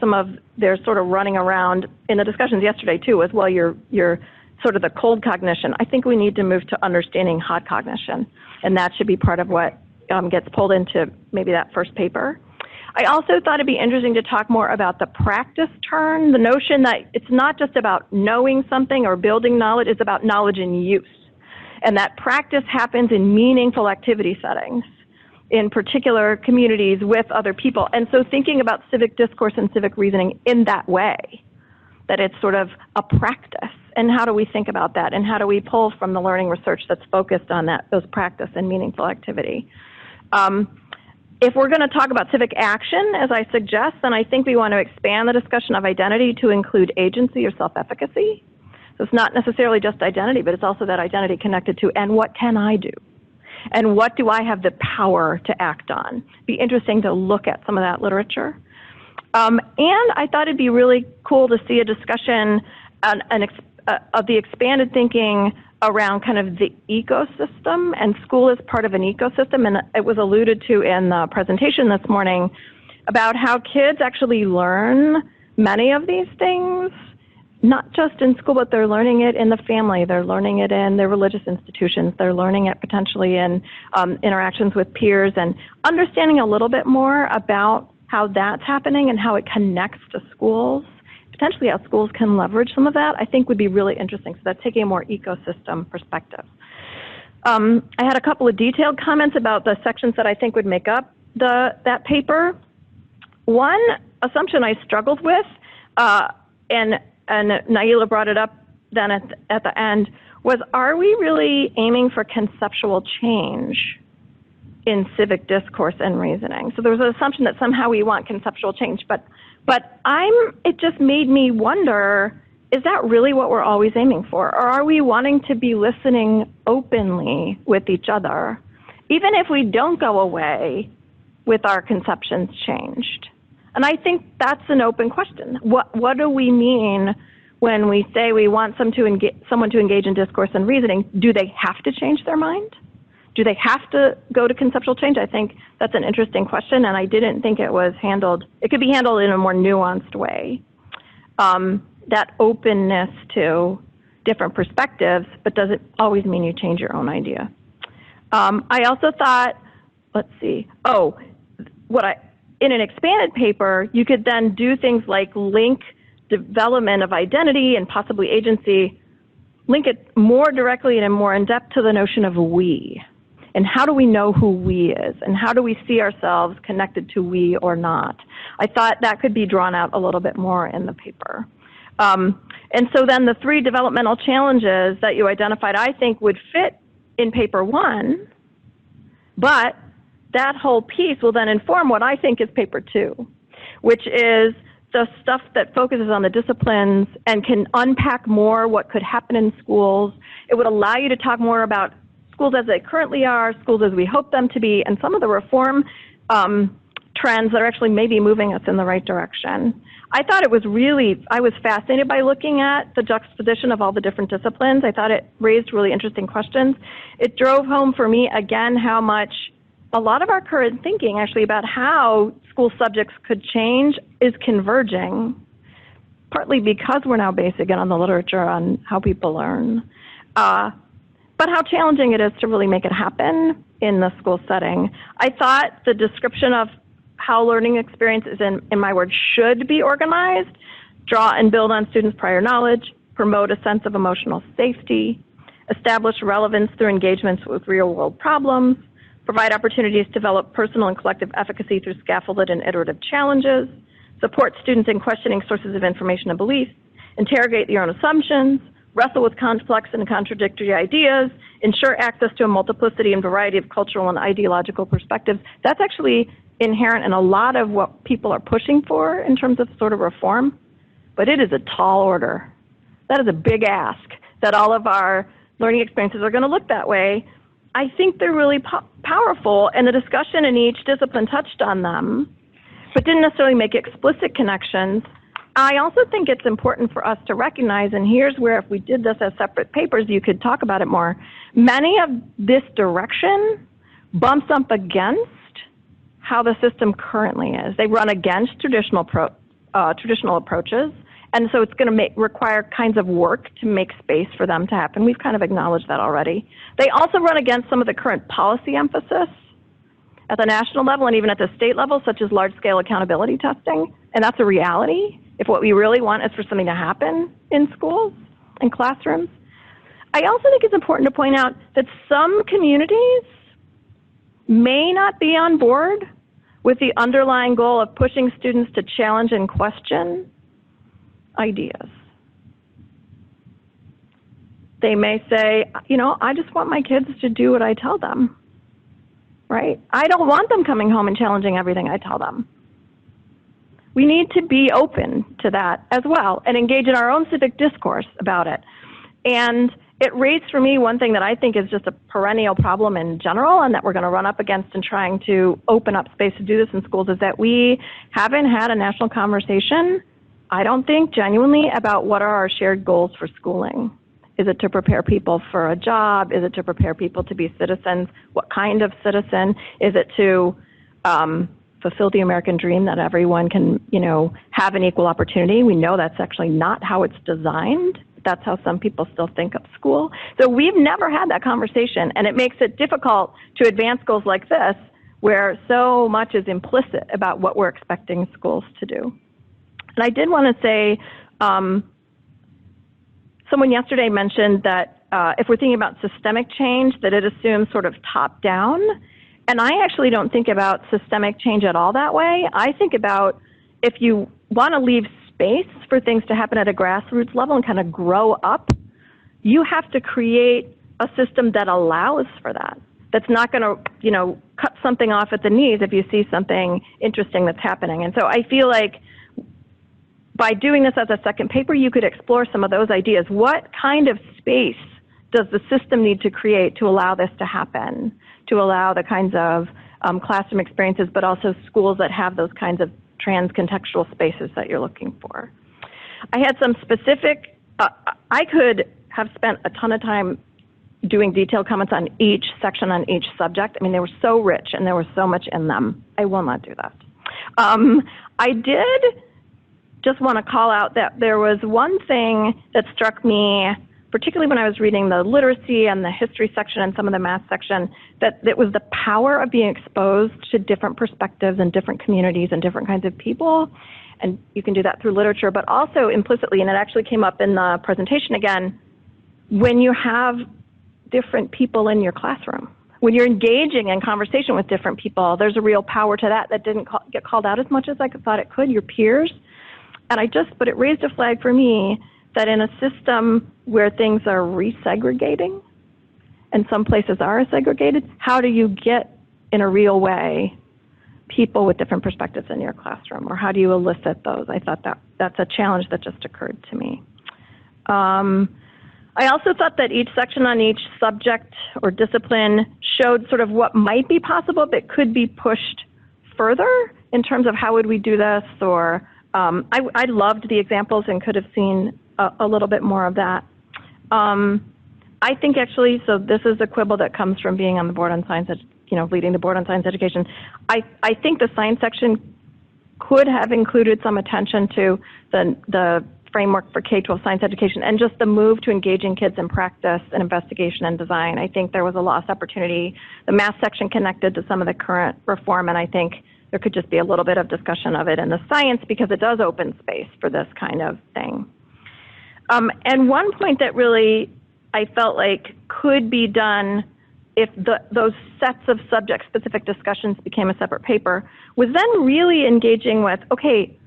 they're sort of running around in the discussions yesterday too as well, you're sort of the cold cognition. I think we need to move to understanding hot cognition, and that should be part of what gets pulled into maybe that first paper. I also thought it'd be interesting to talk more about the practice turn, the notion that it's not just about knowing something or building knowledge, it's about knowledge and use, and that practice happens in meaningful activity settings, in particular communities with other people. And so thinking about civic discourse and civic reasoning in that way, that it's sort of a practice. And how do we think about that? And how do we pull from the learning research that's focused on those practice and meaningful activity? If we're going to talk about civic action, as I suggest, then I think we want to expand the discussion of identity to include agency or self-efficacy. So it's not necessarily just identity, but it's also that identity connected to, and what can I do? And what do I have the power to act on? Be interesting to look at some of that literature. And I thought it'd be really cool to see a discussion of the expanded thinking around kind of the ecosystem, and school is part of an ecosystem, and it was alluded to in the presentation this morning about how kids actually learn many of these things, not just in school, but they're learning it in the family, they're learning it in their religious institutions, they're learning it potentially in interactions with peers, and understanding a little bit more about how that's happening and how it connects to schools, potentially how schools can leverage some of that, I think would be really interesting. So that's taking a more ecosystem perspective. I had a couple of detailed comments about the sections that I think would make up that paper. One assumption I struggled with, and Naila brought it up then at the end, was, are we really aiming for conceptual change in civic discourse and reasoning? So there was an assumption that somehow we want conceptual change, but it just made me wonder, is that really what we're always aiming for? Or are we wanting to be listening openly with each other, even if we don't go away with our conceptions changed? And I think that's an open question. What do we mean when we say we want someone to engage in discourse and reasoning? Do they have to change their mind? Do they have to go to conceptual change? I think that's an interesting question, and I didn't think it was handled. It could be handled in a more nuanced way. That openness to different perspectives, but does it always mean you change your own idea? I also thought, let's see, in an expanded paper, you could then do things like link development of identity and possibly agency, link it more directly and more in depth to the notion of we. And how do we know who we is? And how do we see ourselves connected to we or not? I thought that could be drawn out a little bit more in the paper. And so then the 3 developmental challenges that you identified, I think would fit in paper 1, but that whole piece will then inform what I think is paper 2, which is the stuff that focuses on the disciplines and can unpack more what could happen in schools. It would allow you to talk more about schools as they currently are, schools as we hope them to be, and some of the reform trends that are actually maybe moving us in the right direction. I thought it was I was fascinated by looking at the juxtaposition of all the different disciplines. I thought it raised really interesting questions. It drove home for me, again, how much a lot of our current thinking actually about how school subjects could change is converging, partly because we're now basing it on the literature on how people learn, but how challenging it is to really make it happen in the school setting. I thought the description of how learning experiences, in my words, should be organized, draw and build on students' prior knowledge, promote a sense of emotional safety, establish relevance through engagements with real-world problems, provide opportunities to develop personal and collective efficacy through scaffolded and iterative challenges, support students in questioning sources of information and beliefs, interrogate your own assumptions, wrestle with complex and contradictory ideas, ensure access to a multiplicity and variety of cultural and ideological perspectives. That's actually inherent in a lot of what people are pushing for in terms of sort of reform, but it is a tall order. That is a big ask, that all of our learning experiences are going to look that way. I think they're really powerful, and the discussion in each discipline touched on them, but didn't necessarily make explicit connections. I also think it's important for us to recognize, and here's where if we did this as separate papers, you could talk about it more. Many of this direction bumps up against how the system currently is. They run against traditional approaches, and so it's going to require kinds of work to make space for them to happen. We've kind of acknowledged that already. They also run against some of the current policy emphasis at the national level and even at the state level, such as large-scale accountability testing, and that's a reality if what we really want is for something to happen in schools and classrooms. I also think it's important to point out that some communities may not be on board with the underlying goal of pushing students to challenge and question ideas. They may say, you know, I just want my kids to do what I tell them, right? I don't want them coming home and challenging everything I tell them. We need to be open to that as well and engage in our own civic discourse about it. And it raised for me one thing that I think is just a perennial problem in general and that we're going to run up against in trying to open up space to do this in schools is that we haven't had a national conversation, I don't think, genuinely about what are our shared goals for schooling. Is it to prepare people for a job? Is it to prepare people to be citizens? What kind of citizen? Is it to fulfill the American dream that everyone can, you know, have an equal opportunity? We know that's actually not how it's designed. That's how some people still think of school. So we've never had that conversation, and it makes it difficult to advance goals like this where so much is implicit about what we're expecting schools to do. And I did want to say, someone yesterday mentioned that if we're thinking about systemic change, that it assumes sort of top-down. And I actually don't think about systemic change at all that way. I think about if you want to leave space for things to happen at a grassroots level and kind of grow up, you have to create a system that allows for that. That's not going to, you know, cut something off at the knees if you see something interesting that's happening. And so I feel like by doing this as a second paper, you could explore some of those ideas. What kind of space does the system need to create to allow this to happen, to allow the kinds of classroom experiences, but also schools that have those kinds of trans-contextual spaces that you're looking for? I had some specific, I could have spent a ton of time doing detailed comments on each section on each subject. I mean, they were so rich and there was so much in them. I will not do that. I did just want to call out that there was one thing that struck me, particularly when I was reading the literacy and the history section and some of the math section, that was the power of being exposed to different perspectives and different communities and different kinds of people. And you can do that through literature, but also implicitly, and it actually came up in the presentation again, when you have different people in your classroom. When you're engaging in conversation with different people, there's a real power to that that didn't get called out as much as I thought it could, your peers. And but it raised a flag for me that in a system where things are resegregating, and some places are segregated, how do you get, in a real way, people with different perspectives in your classroom? Or how do you elicit those? I thought that's a challenge that just occurred to me. I also thought that each section on each subject or discipline showed sort of what might be possible but could be pushed further in terms of how would we do this, or I loved the examples and could have seen a little bit more of that. I think actually, so this is a quibble that comes from being on the board on science, leading the board on science education. I think the science section could have included some attention to the framework for K-12 science education and just the move to engaging kids in practice and investigation and design. I think there was a lost opportunity. The math section connected to some of the current reform, and I think there could just be a little bit of discussion of it in the science because it does open space for this kind of thing. And one point that really I felt like could be done if those sets of subject-specific discussions became a separate paper was then really engaging with, okay,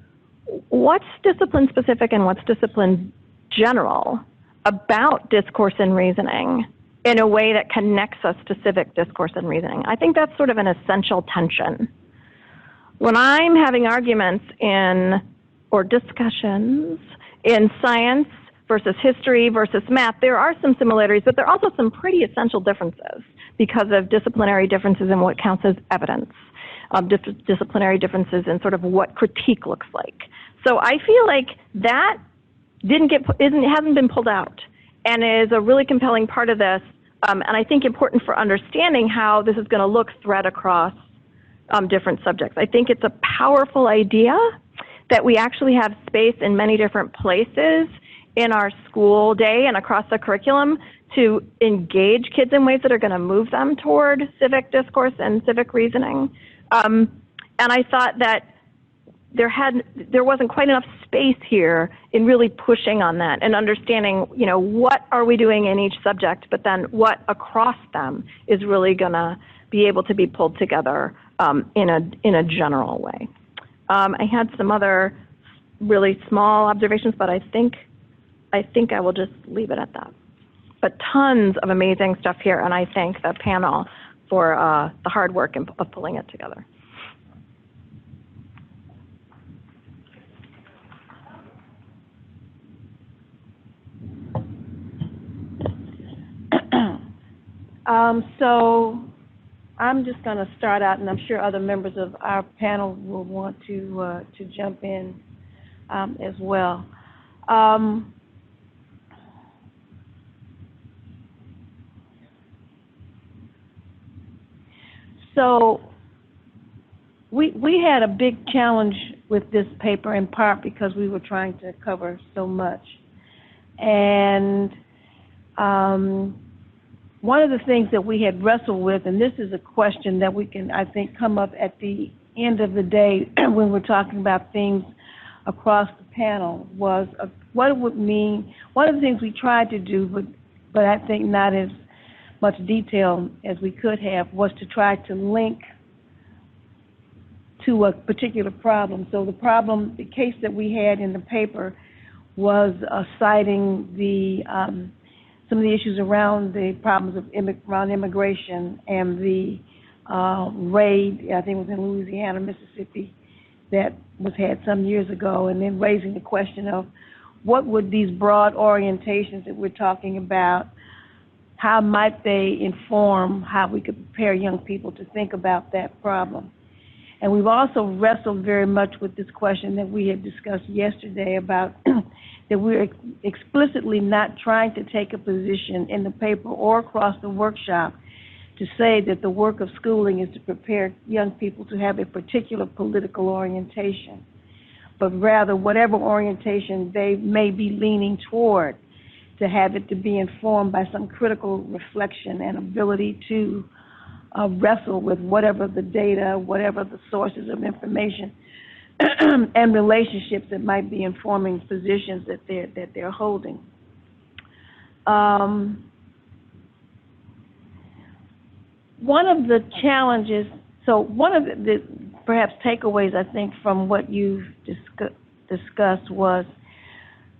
what's discipline specific and what's discipline general about discourse and reasoning in a way that connects us to civic discourse and reasoning? I think that's sort of an essential tension. When I'm having arguments or discussions in science versus history versus math, there are some similarities, but there are also some pretty essential differences because of disciplinary differences in what counts as evidence. Disciplinary differences in sort of what critique looks like. So I feel like that hasn't been pulled out and is a really compelling part of this, and I think important for understanding how this is going to look thread across different subjects. I think it's a powerful idea that we actually have space in many different places in our school day and across the curriculum to engage kids in ways that are going to move them toward civic discourse and civic reasoning. And I thought that there wasn't quite enough space here in really pushing on that and understanding, what are we doing in each subject, but then what across them is really going to be able to be pulled together in a general way. I had some other really small observations, but I think I will just leave it at that. But tons of amazing stuff here, and I thank the panel for the hard work of pulling it together. So I'm just going to start out, and I'm sure other members of our panel will want to jump in as well. So we had a big challenge with this paper in part because we were trying to cover so much. And one of the things that we had wrestled with, and this is a question that we can, I think, come up at the end of the day when we're talking about things across the panel, was what it would mean. One of the things we tried to do, but I think not as much detail as we could have, was to try to link to a particular problem. So the case that we had in the paper was citing some of the issues around the problems of around immigration and the raid, I think it was in Louisiana, Mississippi, that was had some years ago, and then raising the question of what would these broad orientations that we're talking about, how might they inform how we could prepare young people to think about that problem. And we've also wrestled very much with this question that we had discussed yesterday about that we're explicitly not trying to take a position in the paper or across the workshop to say that the work of schooling is to prepare young people to have a particular political orientation, but rather whatever orientation they may be leaning toward, to have it to be informed by some critical reflection and ability to wrestle with whatever the data, whatever the sources of information and relationships that might be informing positions that they're holding. One of the challenges, so one of the perhaps takeaways I think from what you've discussed was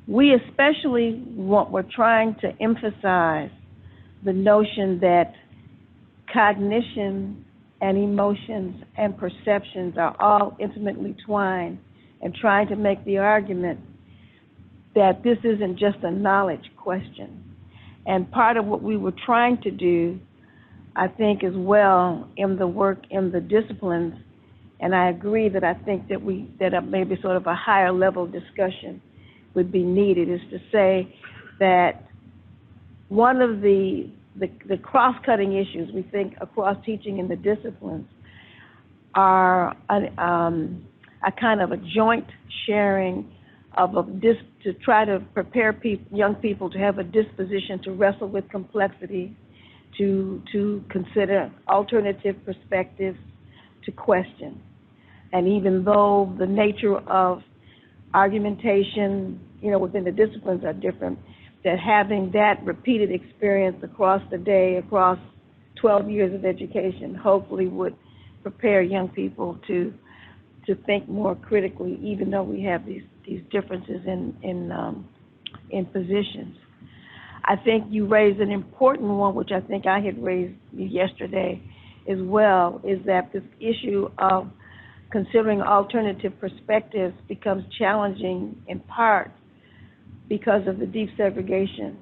we especially we're trying to emphasize the notion that cognition and emotions and perceptions are all intimately twined, and trying to make the argument that this isn't just a knowledge question. And part of what we were trying to do, I think, as well in the work in the disciplines, and I agree that I think that maybe sort of a higher level discussion would be needed, is to say that one of the cross-cutting issues we think across teaching in the disciplines are a kind of a joint sharing of to try to prepare young people to have a disposition to wrestle with complexity, to consider alternative perspectives, to question. And even though the nature of argumentation, within the disciplines are different, that having that repeated experience across the day, across 12 years of education, hopefully would prepare young people to think more critically, even though we have these differences in positions. I think you raised an important one, which I think I had raised yesterday as well, is that this issue of considering alternative perspectives becomes challenging in part because of the deep segregation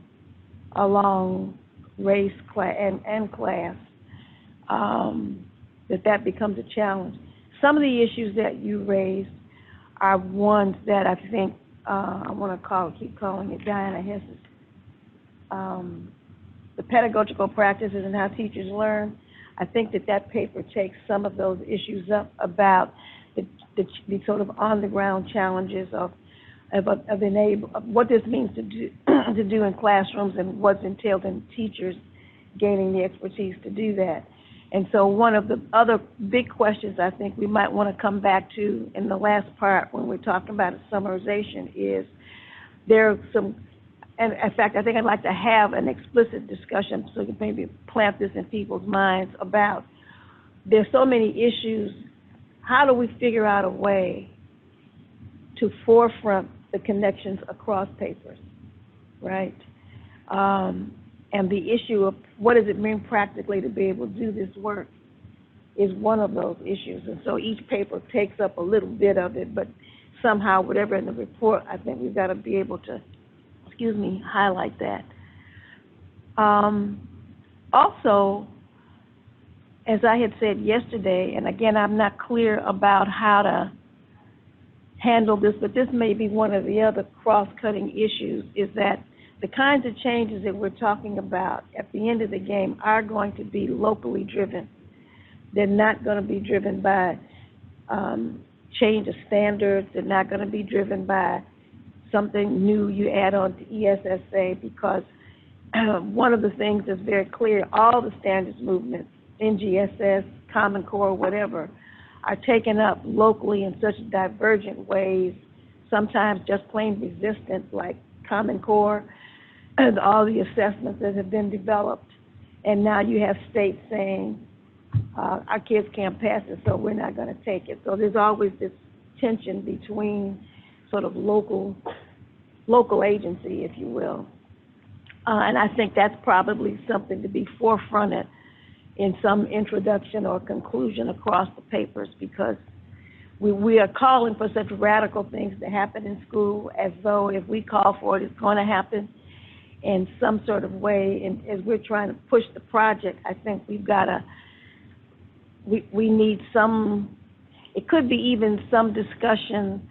along race, class, and class, that becomes a challenge. Some of the issues that you raised are ones that I think I want to keep calling it Diana Hess's, the pedagogical practices and how teachers learn. I think that paper takes some of those issues up about the sort of on-the-ground challenges of what this means to do in classrooms and what's entailed in teachers gaining the expertise to do that. And so one of the other big questions I think we might want to come back to in the last part when we're talking about a summarization is there are some, and in fact, I think I'd like to have an explicit discussion so you can maybe plant this in people's minds about there's so many issues. How do we figure out a way to forefront the connections across papers, right? And the issue of what does it mean practically to be able to do this work is one of those issues. And so each paper takes up a little bit of it, but somehow, whatever in the report, I think we've got to be able to, highlight that. Also, as I had said yesterday, and again, I'm not clear about how to handle this, but this may be one of the other cross-cutting issues, is that the kinds of changes that we're talking about at the end of the game are going to be locally driven. They're not going to be driven by change of standards. They're not going to be driven by something new you add on to ESSA, because one of the things that's very clear, all the standards movements, NGSS, Common Core, whatever, are taken up locally in such divergent ways, sometimes just plain resistant, like Common Core, and all the assessments that have been developed. And now you have states saying, our kids can't pass it, so we're not going to take it. So there's always this tension between sort of local agency, if you will. And I think that's probably something to be forefronted in some introduction or conclusion across the papers, because we are calling for such radical things to happen in school, as though if we call for it, it's going to happen in some sort of way. And as we're trying to push the project, I think we've got to, we need some, it could be even some discussion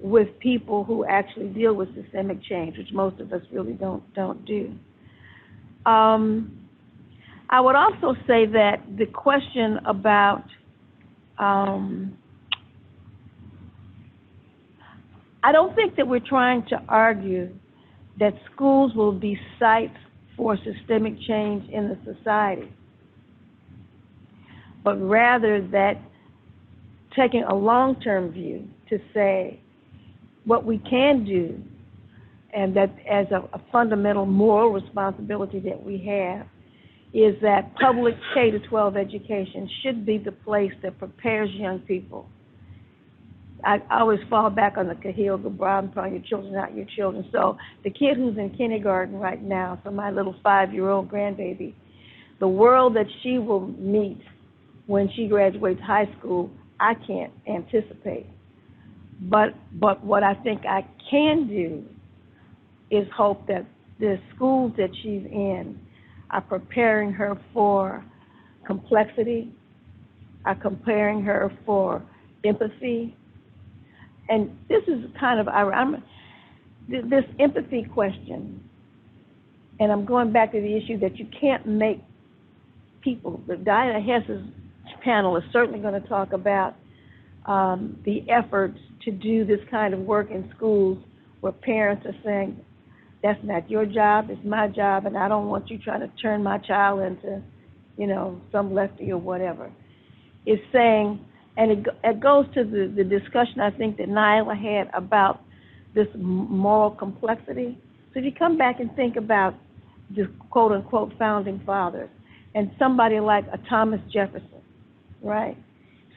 with people who actually deal with systemic change, which most of us really don't do. I would also say that the question about, I don't think that we're trying to argue that schools will be sites for systemic change in the society, but rather that taking a long-term view to say what we can do, and that as a fundamental moral responsibility that we have, is that public K-12 education should be the place that prepares young people. I always fall back on the Kahil Gibran, upon your children, not your children. So the kid who's in kindergarten right now, so my little 5-year-old grandbaby, the world that she will meet when she graduates high school, I can't anticipate. But what I think I can do is hope that the schools that she's in are preparing her for complexity, are preparing her for empathy. And this is kind of, this empathy question, and I'm going back to the issue that you can't make people, Diana Hess's panel is certainly going to talk about the efforts to do this kind of work in schools where parents are saying, that's not your job, it's my job, and I don't want you trying to turn my child into, some lefty or whatever. It's saying, and it goes to the discussion I think that Nyla had about this moral complexity. So if you come back and think about the quote-unquote founding fathers and somebody like a Thomas Jefferson, right?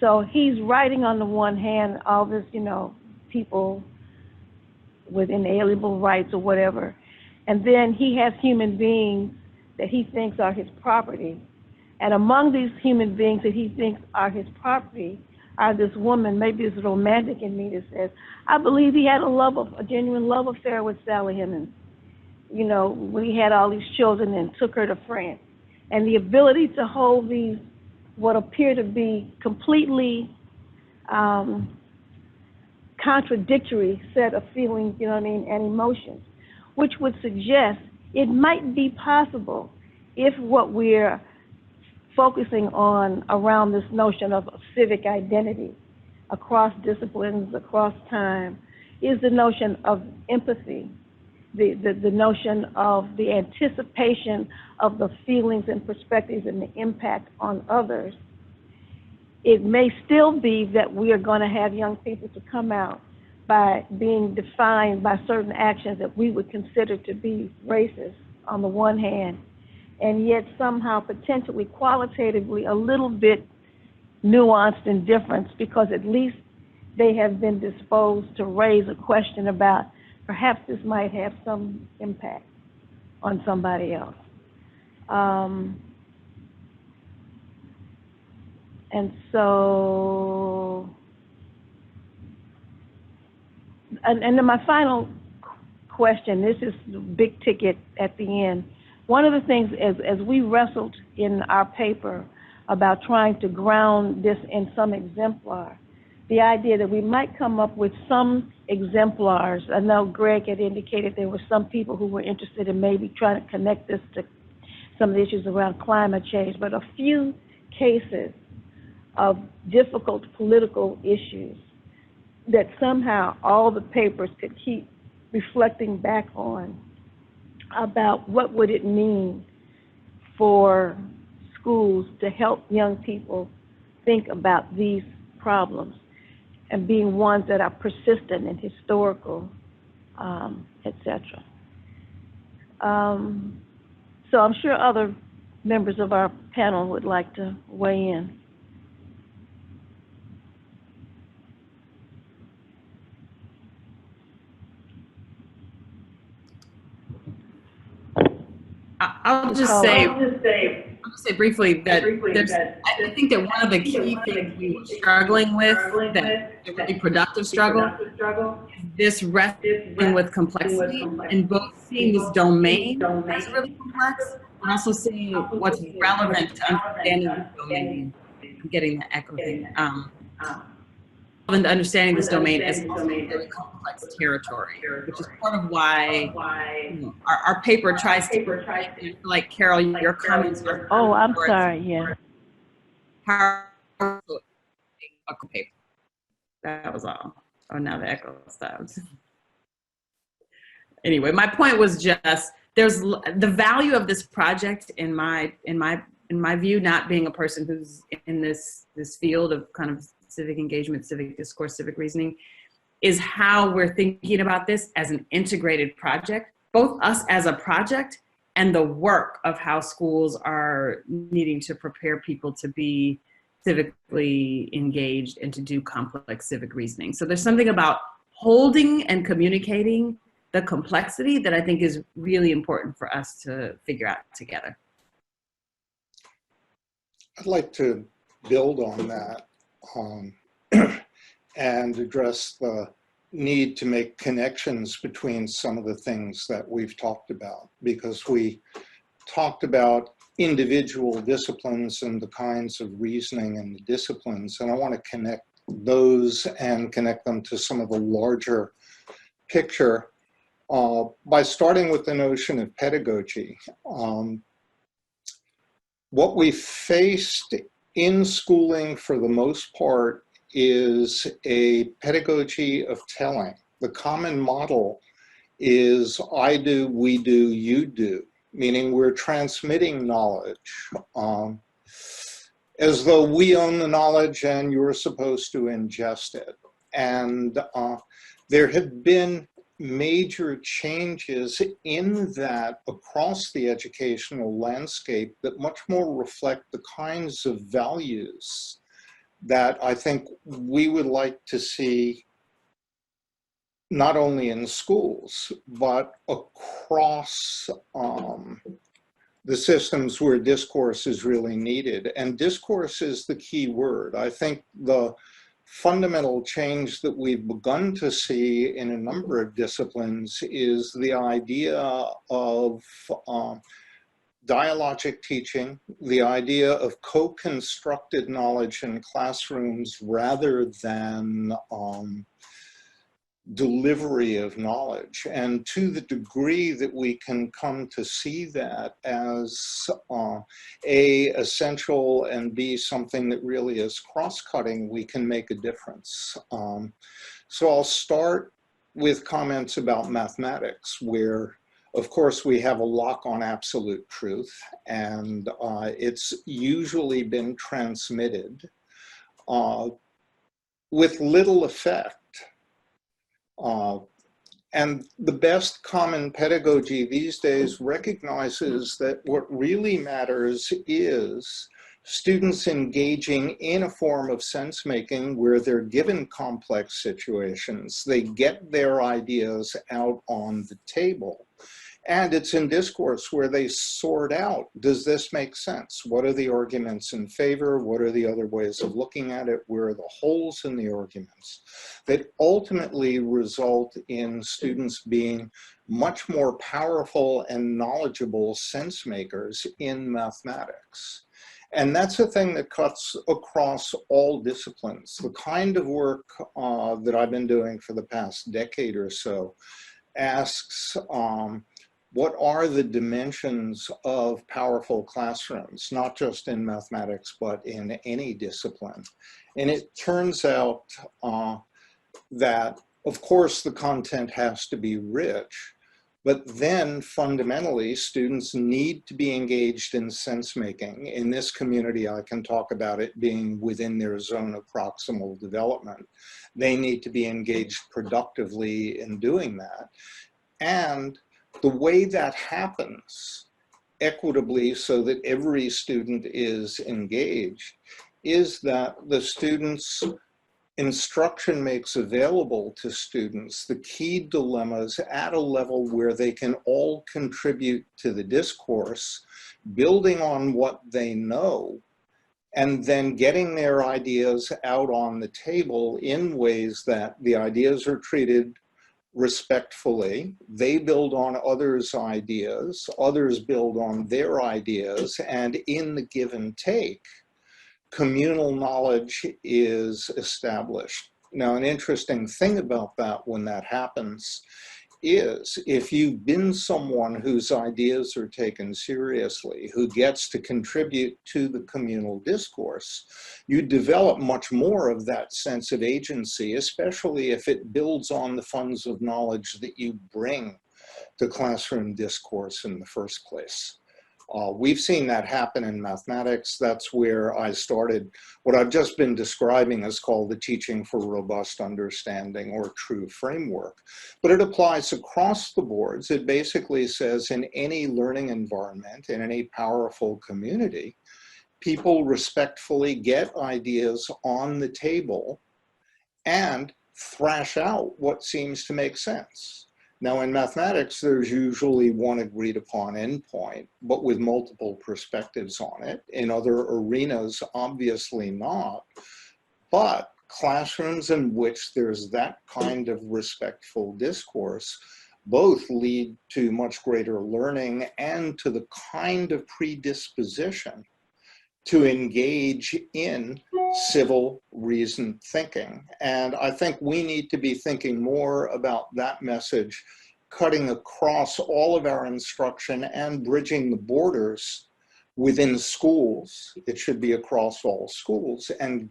So he's writing on the one hand all this, people with inalienable rights or whatever, and then he has human beings that he thinks are his property. And among these human beings that he thinks are his property are this woman, maybe it's romantic in me that says, I believe he had a genuine love affair with Sally Hemings, when he had all these children and took her to France. And the ability to hold these, what appear to be completely contradictory set of feelings, and emotions, which would suggest it might be possible if what we're focusing on around this notion of civic identity across disciplines, across time, is the notion of empathy, the notion of the anticipation of the feelings and perspectives and the impact on others. It may still be that we are going to have young people to come out by being defined by certain actions that we would consider to be racist on the one hand, and yet somehow potentially qualitatively a little bit nuanced indifference, because at least they have been disposed to raise a question about perhaps this might have some impact on somebody else. And so, and then my final question, this is the big ticket at the end. One of the things as we wrestled in our paper about trying to ground this in some exemplar, the idea that we might come up with some exemplars. I know Greg had indicated there were some people who were interested in maybe trying to connect this to some of the issues around climate change, but a few cases of difficult political issues that somehow all the papers could keep reflecting back on about what would it mean for schools to help young people think about these problems and being ones that are persistent and historical, etc. So I'm sure other members of our panel would like to weigh in. I'll just say briefly that I think that one of the key things we were struggling with, that a really productive struggle, is this wrestling with complexity and both seeing this domain as really complex and also seeing what's relevant to understanding this domain. I'm getting the echo thing. And understanding this domain as also very complex territory, which is part of why our paper tries to, like Carol, your comments are. Oh, I'm sorry, yeah. Powerful paper. That was all. Oh, now the echo stops. Anyway, my point was just there's the value of this project in my view, not being a person who's in this field of kind of civic engagement, civic discourse, civic reasoning, is how we're thinking about this as an integrated project, both us as a project and the work of how schools are needing to prepare people to be civically engaged and to do complex civic reasoning. So there's something about holding and communicating the complexity that I think is really important for us to figure out together. I'd like to build on that. And address the need to make connections between some of the things that we've talked about, because we talked about individual disciplines and the kinds of reasoning and the disciplines, and I want to connect those and connect them to some of the larger picture by starting with the notion of pedagogy. What we faced in schooling for the most part is a pedagogy of telling. The common model is I do, we do, you do, meaning we're transmitting knowledge as though we own the knowledge and you're supposed to ingest it. And there have been major changes in that across the educational landscape that much more reflect the kinds of values that I think we would like to see not only in schools, but across the systems where discourse is really needed. And discourse is the key word. I think the fundamental change that we've begun to see in a number of disciplines is the idea of dialogic teaching, the idea of co-constructed knowledge in classrooms rather than delivery of knowledge. And to the degree that we can come to see that as A, essential, and B, something that really is cross-cutting, we can make a difference. So I'll start with comments about mathematics, where of course we have a lock on absolute truth, and it's usually been transmitted with little effect. And the best common pedagogy these days recognizes that what really matters is students engaging in a form of sense making where they're given complex situations, they get their ideas out on the table. And it's in discourse where they sort out, does this make sense? What are the arguments in favor? What are the other ways of looking at it? Where are the holes in the arguments? That ultimately result in students being much more powerful and knowledgeable sense makers in mathematics. And that's a thing that cuts across all disciplines. The kind of work that I've been doing for the past decade or so asks, what are the dimensions of powerful classrooms, not just in mathematics, but in any discipline? And it turns out that, of course, the content has to be rich, But then fundamentally, students need to be engaged in sense making. In this community, I can talk about it being within their zone of proximal development. They need to be engaged productively in doing that. And the way that happens equitably so that every student is engaged is that the students' instruction makes available to students the key dilemmas at a level where they can all contribute to the discourse, building on what they know, and then getting their ideas out on the table in ways that the ideas are treated respectfully. They build on others' ideas, others build on their ideas, and in the give and take, communal knowledge is established. Now, an interesting thing about that when that happens is if you've been someone whose ideas are taken seriously, who gets to contribute to the communal discourse, you develop much more of that sense of agency, especially if it builds on the funds of knowledge that you bring to classroom discourse in the first place. We've seen that happen in mathematics. That's where I started. What I've just been describing is called the Teaching for Robust Understanding or TRUE framework. But it applies across the boards. It basically says in any learning environment, in any powerful community, people respectfully get ideas on the table and thrash out what seems to make sense. Now, in mathematics, there's usually one agreed upon endpoint, but with multiple perspectives on it. In other arenas, obviously not. But classrooms in which there's that kind of respectful discourse both lead to much greater learning and to the kind of predisposition to engage in civil reasoned thinking. And I think we need to be thinking more about that message, cutting across all of our instruction and bridging the borders within schools. It should be across all schools, and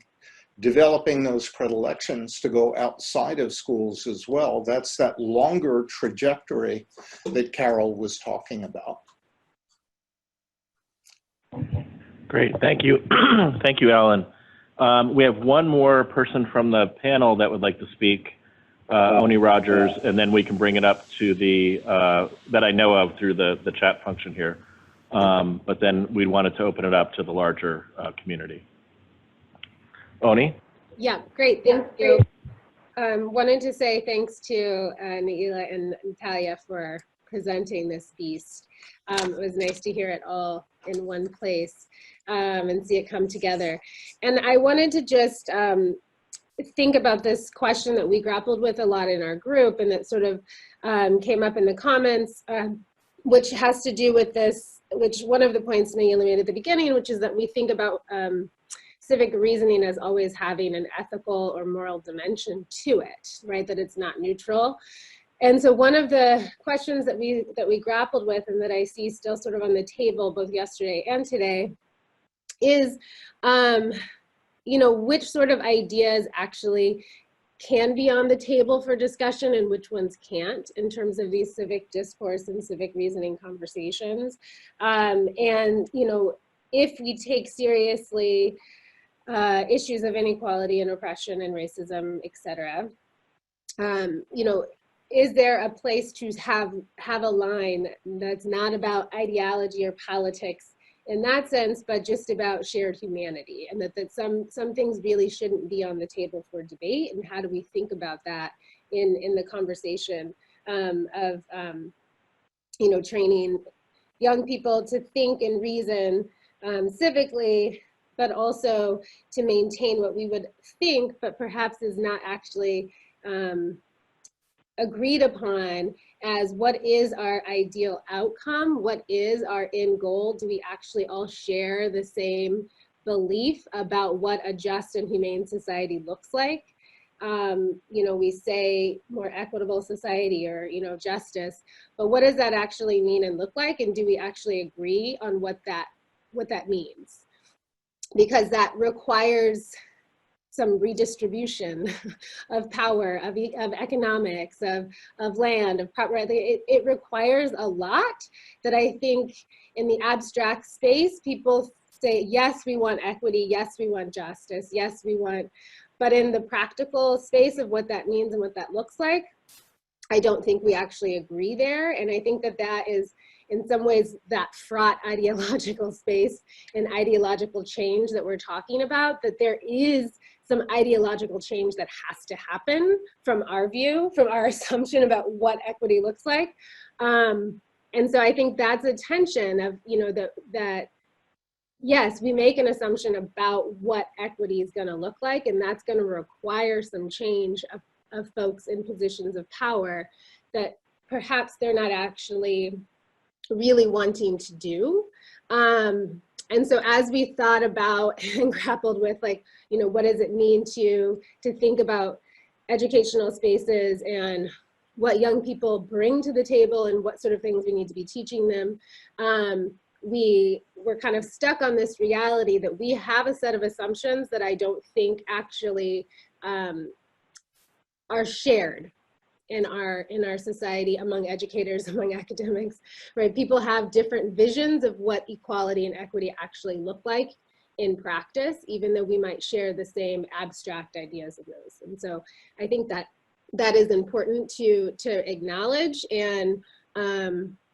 developing those predilections to go outside of schools as well. That's that longer trajectory that Carol was talking about. Great, thank you. Thank you, Alan. We have one more person from the panel that would like to speak, Oni Rogers, and then we can bring it up to the, that I know of through the chat function here. But then we wanted to open it up to the larger community. Oni? Yeah, great, thank you. Wanted to say thanks to Naila and Natalia for presenting this beast. It was nice to hear it all in one place and see it come together. And I wanted to just think about this question that we grappled with a lot in our group, and that sort of came up in the comments, which has to do with this, which one of the points Naila made at the beginning, which is that we think about civic reasoning as always having an ethical or moral dimension to it, right? That it's not neutral. And so one of the questions that we grappled with, and that I see still sort of on the table both yesterday and today, is, you know, which sort of ideas actually can be on the table for discussion and which ones can't in terms of these civic discourse and civic reasoning conversations. And, you know, if we take seriously issues of inequality and oppression and racism, et cetera, you know, is there a place to have a line that's not about ideology or politics in that sense, but just about shared humanity, and that some things really shouldn't be on the table for debate, and how do we think about that in the conversation of you know, training young people to think and reason civically, but also to maintain what we would think, but perhaps is not actually agreed upon as what is our ideal outcome, what is our end goal. Do we actually all share the same belief about what a just and humane society looks like? You know, we say more equitable society, or, you know, justice, but what does that actually mean and look like? And do we actually agree on what that means? Because that requires some redistribution of power, of economics, of land, of property. It requires a lot that I think in the abstract space, people say, yes, we want equity, yes, we want justice, yes, we want, but in the practical space of what that means and what that looks like, I don't think we actually agree there. And I think that that is, in some ways, that fraught ideological space and ideological change that we're talking about, that there is some ideological change that has to happen from our view, from our assumption about what equity looks like. And so I think that's a tension of, you know, that yes, we make an assumption about what equity is going to look like, and that's going to require some change of folks in positions of power that perhaps they're not actually really wanting to do. And so as we thought about and grappled with, like, you know, what does it mean to think about educational spaces and what young people bring to the table and what sort of things we need to be teaching them, we were kind of stuck on this reality that we have a set of assumptions that I don't think actually are shared in our society, among educators, among academics, right? People have different visions of what equality and equity actually look like in practice, even though we might share the same abstract ideas of those. And so I think that is important to acknowledge, and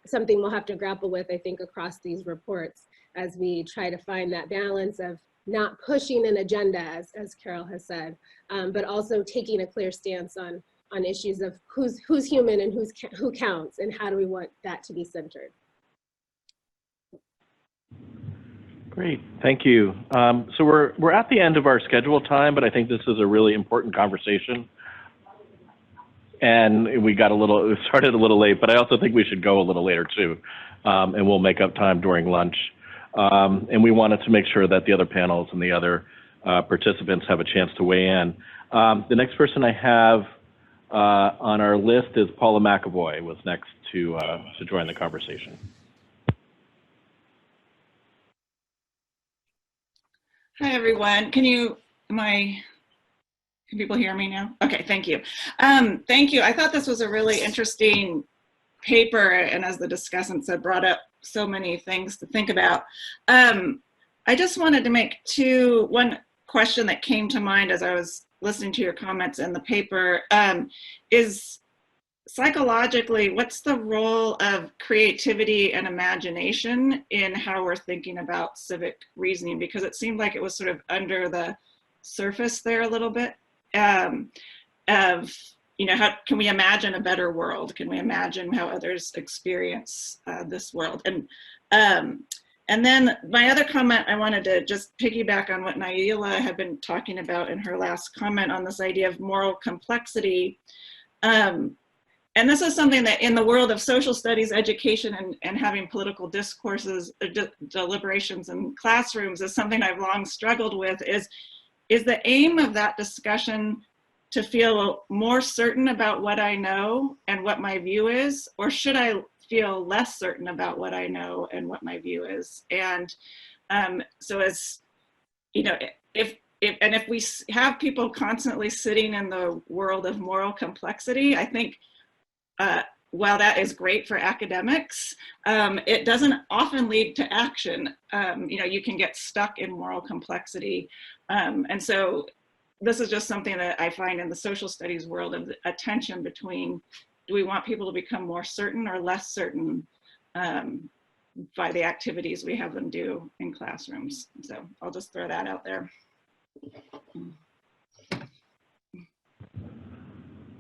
something we'll have to grapple with, I think, across these reports as we try to find that balance of not pushing an agenda, as Carol has said, but also taking a clear stance on issues of who's human and who counts, and how do we want that to be centered. Great, thank you. So we're at the end of our scheduled time, but I think this is a really important conversation. And we started a little late, but I also think we should go a little later too, and we'll make up time during lunch. And we wanted to make sure that the other panels and the other participants have a chance to weigh in. The next person I have on our list is Paula McAvoy, was next to join the conversation. Hi, everyone. Can people hear me now? Okay, thank you. Thank you. I thought this was a really interesting paper, and as the discussants said, brought up so many things to think about. I just wanted to make one question that came to mind as I was listening to your comments in the paper, is psychologically, what's the role of creativity and imagination in how we're thinking about civic reasoning? Because it seemed like it was sort of under the surface there a little bit, of, you know, how can we imagine a better world? Can we imagine how others experience this world? And then my other comment, I wanted to just piggyback on what Naila had been talking about in her last comment on this idea of moral complexity. And this is something that in the world of social studies education and having political discourses, deliberations in classrooms is something I've long struggled with, is the aim of that discussion to feel more certain about what I know and what my view is, or should I feel less certain about what I know and what my view is? And so as, you know, if we have people constantly sitting in the world of moral complexity, I think while that is great for academics, it doesn't often lead to action. You know, you can get stuck in moral complexity. And so this is just something that I find in the social studies world, of a tension between, do we want people to become more certain or less certain by the activities we have them do in classrooms? So I'll just throw that out there.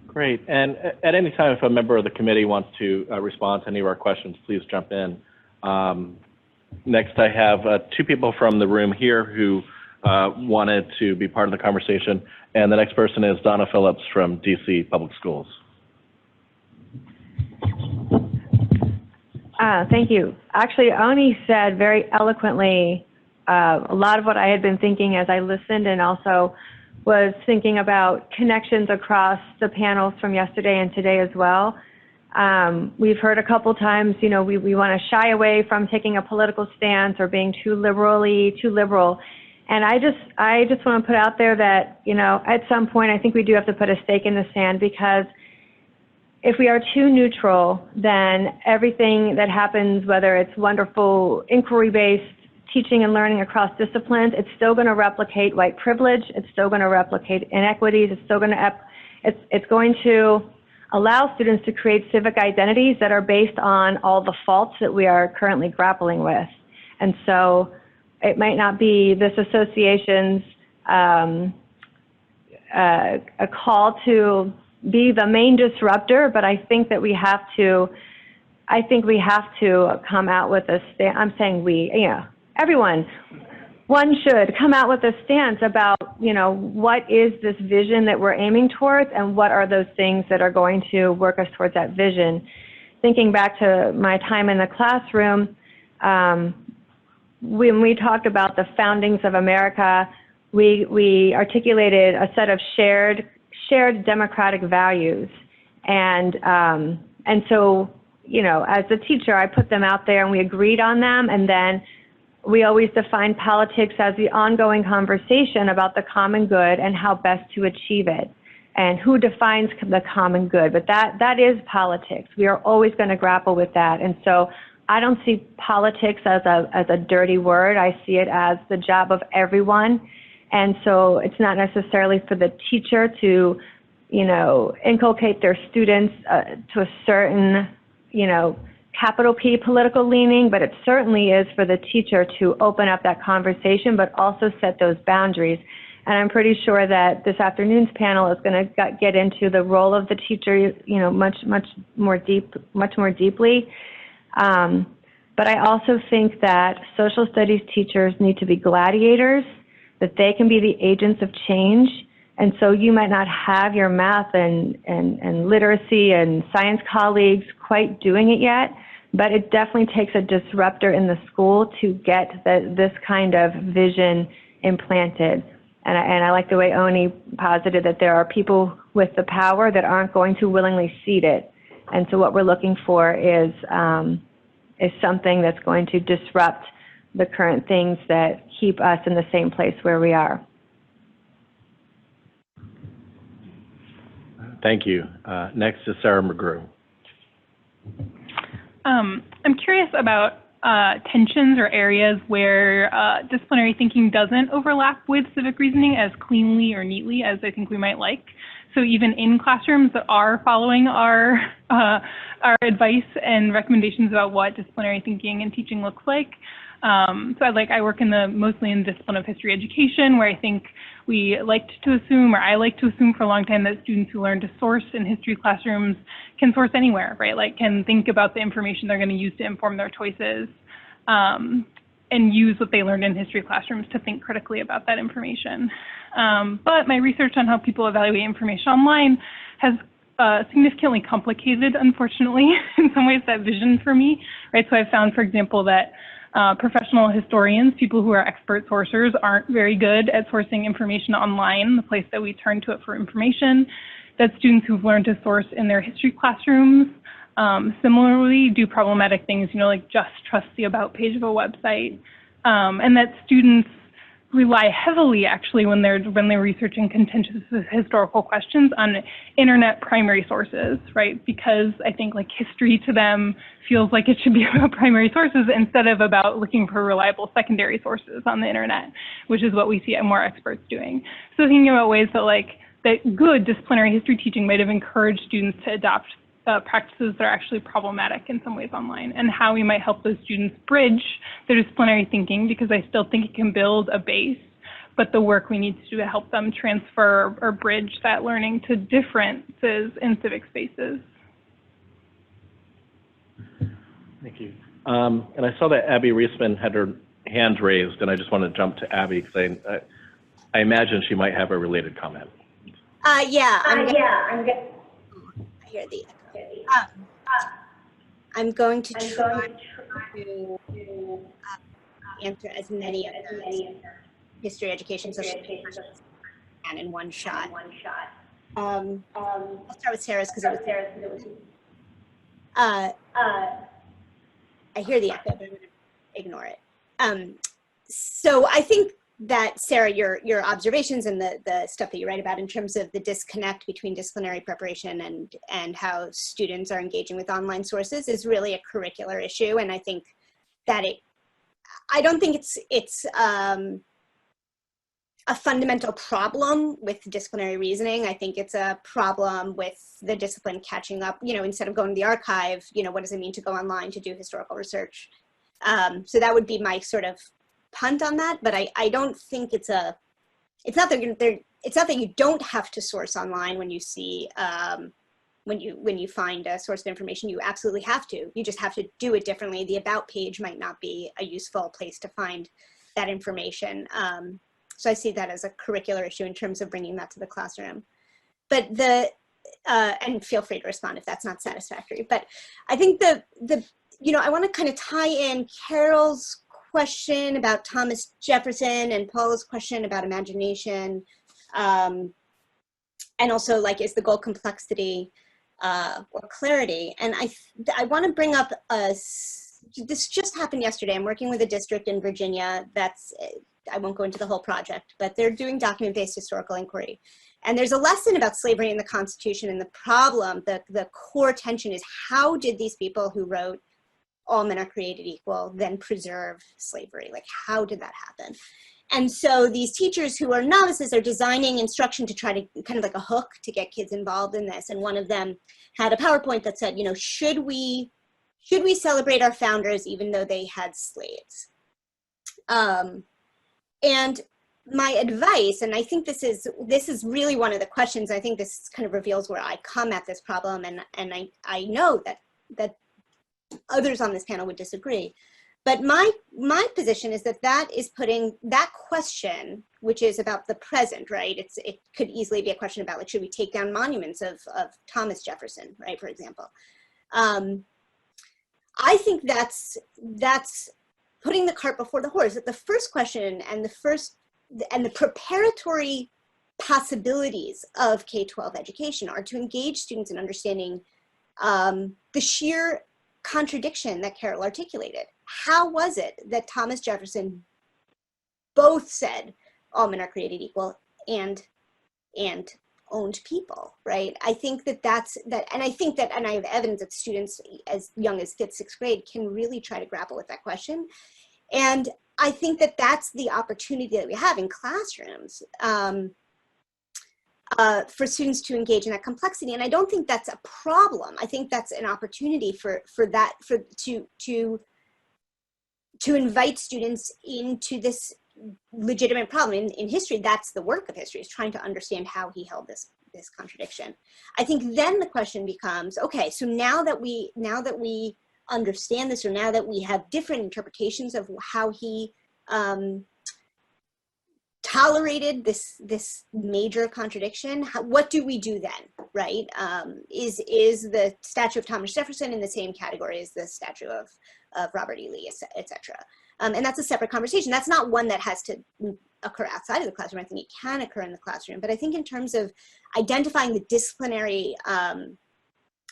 Great, and at any time, if a member of the committee wants to respond to any of our questions, please jump in. Next, I have two people from the room here who wanted to be part of the conversation, and the next person is Donna Phillips from DC Public Schools. Thank you. Actually, Oni said very eloquently a lot of what I had been thinking as I listened, and also was thinking about connections across the panels from yesterday and today as well. We've heard a couple times, you know, we want to shy away from taking a political stance or being too liberal. And I just want to put out there that, you know, at some point, I think we do have to put a stake in the sand, because if we are too neutral, then everything that happens, whether it's wonderful inquiry-based teaching and learning across disciplines, it's still going to replicate white privilege. It's still going to replicate inequities. It's still going to, it's going to allow students to create civic identities that are based on all the faults that we are currently grappling with. And so it might not be this association's a call to be the main disruptor, but I think that we have to, come out with a stand. I'm saying we, you know, everyone, one should come out with a stance about, you know, what is this vision that we're aiming towards, and what are those things that are going to work us towards that vision. Thinking back to my time in the classroom, when we talked about the foundings of America, we articulated a set of shared democratic values, and so, you know, as a teacher, I put them out there and we agreed on them, and then we always define politics as the ongoing conversation about the common good and how best to achieve it, and who defines the common good. But that is politics. We are always going to grapple with that. And so I don't see politics as a dirty word. I see it as the job of everyone. And so it's not necessarily for the teacher to, you know, inculcate their students to a certain, you know, capital P political leaning, but it certainly is for the teacher to open up that conversation, but also set those boundaries. And I'm pretty sure that this afternoon's panel is going to get into the role of the teacher, you know, much more deeply. But I also think that social studies teachers need to be gladiators, that they can be the agents of change. And so you might not have your math and literacy and science colleagues quite doing it yet, but it definitely takes a disruptor in the school to get this kind of vision implanted. And I like the way Oni posited that there are people with the power that aren't going to willingly cede it. And so what we're looking for is something that's going to disrupt the current things that keep us in the same place where we are. Thank you. Next is Sarah McGrew. I'm curious about tensions or areas where disciplinary thinking doesn't overlap with civic reasoning as cleanly or neatly as I think we might like. So even in classrooms that are following our advice and recommendations about what disciplinary thinking and teaching looks like. So I work mostly in the discipline of history education, where I think we liked to assume, or I like to assume for a long time, that students who learn to source in history classrooms can source anywhere, right? Like can think about the information they're going to use to inform their choices, and use what they learned in history classrooms to think critically about that information. But my research on how people evaluate information online has significantly complicated, unfortunately, in some ways, that vision for me, right? So I've found, for example, that professional historians, people who are expert sourcers, aren't very good at sourcing information online, the place that we turn to it for information, that students who've learned to source in their history classrooms similarly do problematic things, you know, like just trust the about page of a website, and that students rely heavily, actually, when they're researching contentious historical questions, on internet primary sources, right? Because I think like history to them feels like it should be about primary sources instead of about looking for reliable secondary sources on the internet, which is what we see more experts doing. So thinking about ways that good disciplinary history teaching might have encouraged students to adopt practices that are actually problematic in some ways online, and how we might help those students bridge their disciplinary thinking, because I still think it can build a base, but the work we need to do to help them transfer or bridge that learning to differences in civic spaces. Thank you. And I saw that Abby Reisman had her hand raised, and I just want to jump to Abby because I imagine she might have a related comment. I hear the echo. I'm going to try to answer as many of those history, education, social questions as I can in one shot. I'll start with Sarah's because it was Sarah's. I hear the echo, but I'm going to ignore it. So I think that Sarah, your observations and the stuff that you write about in terms of the disconnect between disciplinary preparation and how students are engaging with online sources is really a curricular issue. And I think that I don't think it's a fundamental problem with disciplinary reasoning. I think it's a problem with the discipline catching up, instead of going to the archive, what does it mean to go online to do historical research? So that would be my sort of punt on that, but I don't think it's not that you don't have to source online when you see, when you find a source of information. You absolutely have to. You just have to do it differently. The about page might not be a useful place to find that information. So I see that as a curricular issue in terms of bringing that to the classroom. But and feel free to respond if that's not satisfactory. But I think I want to kind of tie in Carol's question about Thomas Jefferson and Paula's question about imagination, and also like, is the goal complexity or clarity? And I want to bring up this just happened yesterday. I'm working with a district in Virginia that's, I won't go into the whole project, but they're doing document-based historical inquiry. And there's a lesson about slavery in the Constitution, and the problem, the core tension is, how did these people who wrote all men are created equal then preserve slavery? Like, how did that happen? And so these teachers who are novices are designing instruction to try to kind of like a hook to get kids involved in this. And one of them had a PowerPoint that said, should we celebrate our founders even though they had slaves? And my advice, and I think this is really one of the questions, I think this kind of reveals where I come at this problem, and I know that others on this panel would disagree. But my position is that is putting that question, which is about the present, right? It could easily be a question about, like, should we take down monuments of Thomas Jefferson, right, for example. I think that's putting the cart before the horse. That the first question and the preparatory possibilities of K-12 education are to engage students in understanding the sheer contradiction that Carol articulated. How was it that Thomas Jefferson both said all men are created equal and owned people, right? I think and I have evidence that students as young as 5th, 6th grade can really try to grapple with that question. And I think that that's the opportunity that we have in classrooms for students to engage in that complexity. And I don't think that's a problem. I think that's an opportunity to invite students into this legitimate problem. In history, that's the work of history, is trying to understand how he held this contradiction. I think then the question becomes, okay, so now that we understand this, or now that we have different interpretations of how he tolerated this major contradiction, what do we do then, right? Is the statue of Thomas Jefferson in the same category as the statue of Robert E. Lee, et cetera? And that's a separate conversation. That's not one that has to occur outside of the classroom. I think it can occur in the classroom. But I think in terms of identifying the disciplinary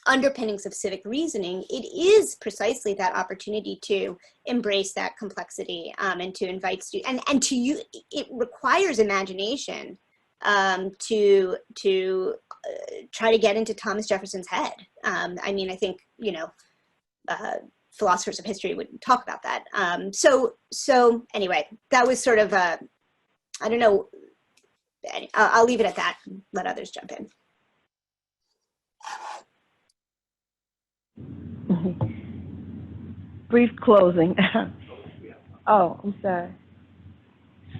underpinnings of civic reasoning, it is precisely that opportunity to embrace that complexity and to invite students, and to use, it requires imagination to try to get into Thomas Jefferson's head. I mean, I think, philosophers of history would talk about that. So anyway, that was sort of I don't know, I'll leave it at that, let others jump in. Brief closing. Oh, I'm sorry.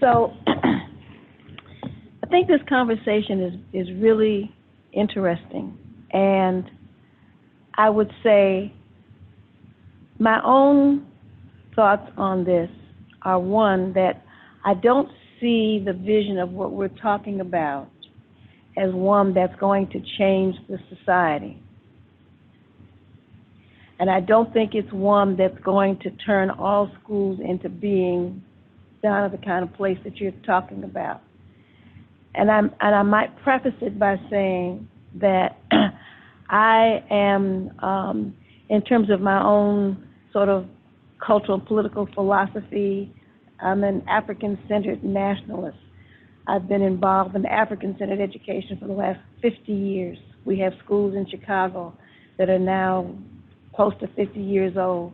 So I think this conversation is really interesting. And I would say my own thoughts on this are, one, that I don't see the vision of what we're talking about as one that's going to change the society. And I don't think it's one that's going to turn all schools into being down at the kind of place that you're talking about. And I might preface it by saying that I am, in terms of my own sort of cultural political philosophy, I'm an African-centered nationalist. I've been involved in African-centered education for the last 50 years. We have schools in Chicago that are now close to 50 years old,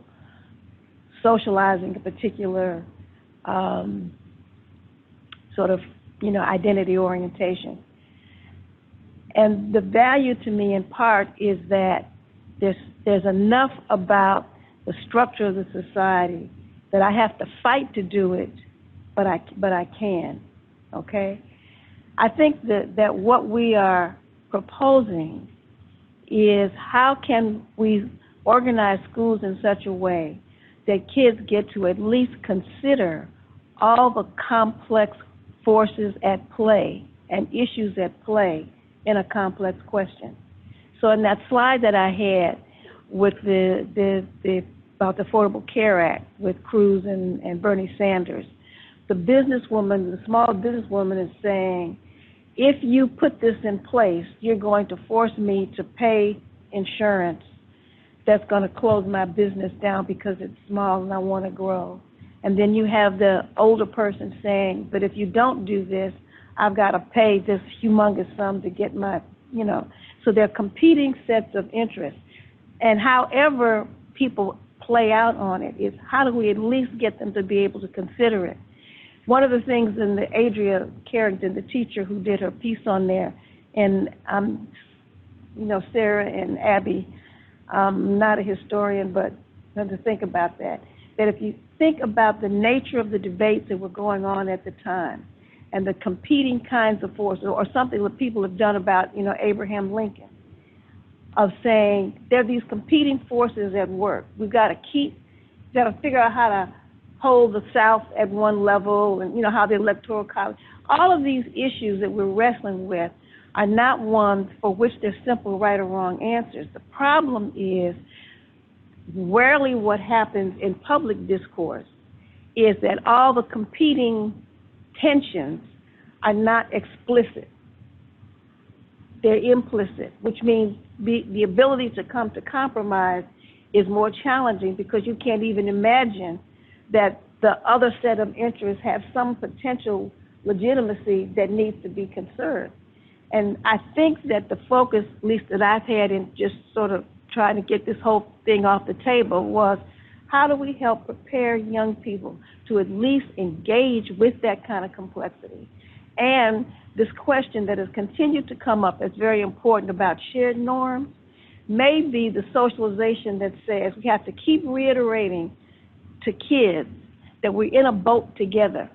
socializing a particular sort of, identity orientation. And the value to me in part is that there's enough about the structure of the society that I have to fight to do it, but I can, okay? I think that what we are proposing is how can we organize schools in such a way that kids get to at least consider all the complex forces at play and issues at play in a complex question. So in that slide that I had with about the Affordable Care Act with Cruz and Bernie Sanders, the small businesswoman is saying, if you put this in place, you're going to force me to pay insurance that's going to close my business down because it's small and I want to grow. And then you have the older person saying, but if you don't do this, I've got to pay this humongous sum to get my, so they're competing sets of interests. And however people play out on it is how do we at least get them to be able to consider it? One of the things in the Adria Carrington, the teacher who did her piece on there, and Sarah and Abby, I'm not a historian, but to think about that if you think about the nature of the debates that were going on at the time and the competing kinds of forces, or something that people have done about, Abraham Lincoln, of saying there are these competing forces at work. We've got to figure out how to hold the South at one level, and how the Electoral College, all of these issues that we're wrestling with are not ones for which there's simple right or wrong answers. The problem is rarely what happens in public discourse is that all the competing tensions are not explicit. They're implicit, which means the ability to come to compromise is more challenging because you can't even imagine that the other set of interests have some potential legitimacy that needs to be conserved. And I think that the focus, at least that I've had in just sort of trying to get this whole thing off the table, was how do we help prepare young people to at least engage with that kind of complexity? And this question that has continued to come up as very important about shared norms may be the socialization that says we have to keep reiterating to kids that we're in a boat together,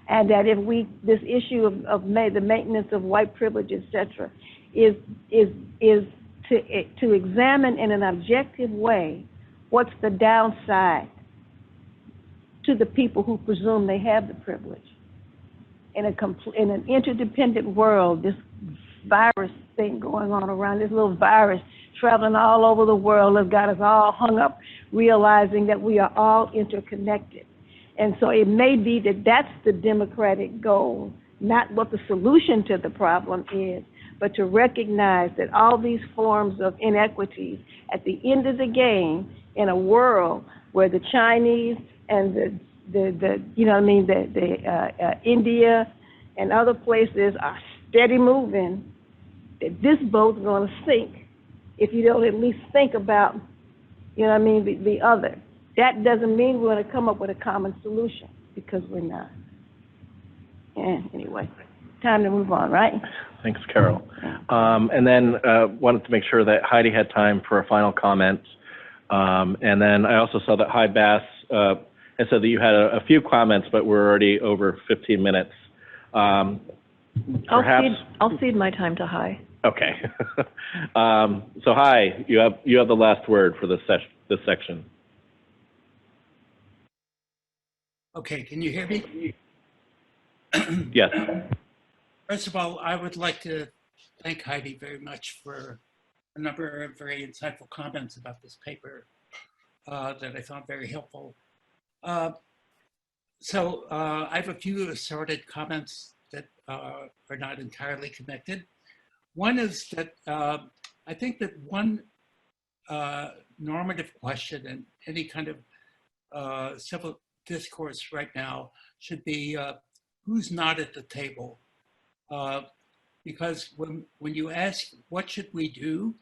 and that if this issue of the maintenance of white privilege, et cetera, is to examine in an objective way what's the downside to the people who presume they have the privilege. In an interdependent world, this virus thing going on around, this little virus traveling all over the world has got us all hung up, realizing that we are all interconnected. And so it may be that that's the democratic goal, not what the solution to the problem is, but to recognize that all these forms of inequities at the end of the game, in a world where the Chinese and India and other places are steady moving, that this boat's going to sink if you don't at least think about, the other. That doesn't mean we're going to come up with a common solution, because we're not. And anyway, time to move on, right? Thanks, Carol. And then wanted to make sure that Heidi had time for a final comment. And then I also saw that Hi Bass had said that you had a few comments, but we're already over 15 minutes. Perhaps I'll cede my time to Hi. Okay. So Hi, you have the last word for this section. Okay, can you hear me? Yes. First of all, I would like to thank Heidi very much for a number of very insightful comments about this paper that I found very helpful. So I have a few assorted comments that are not entirely connected. One is that I think that one normative question in any kind of civil discourse right now should be who's not at the table. Because when you ask, what should we do?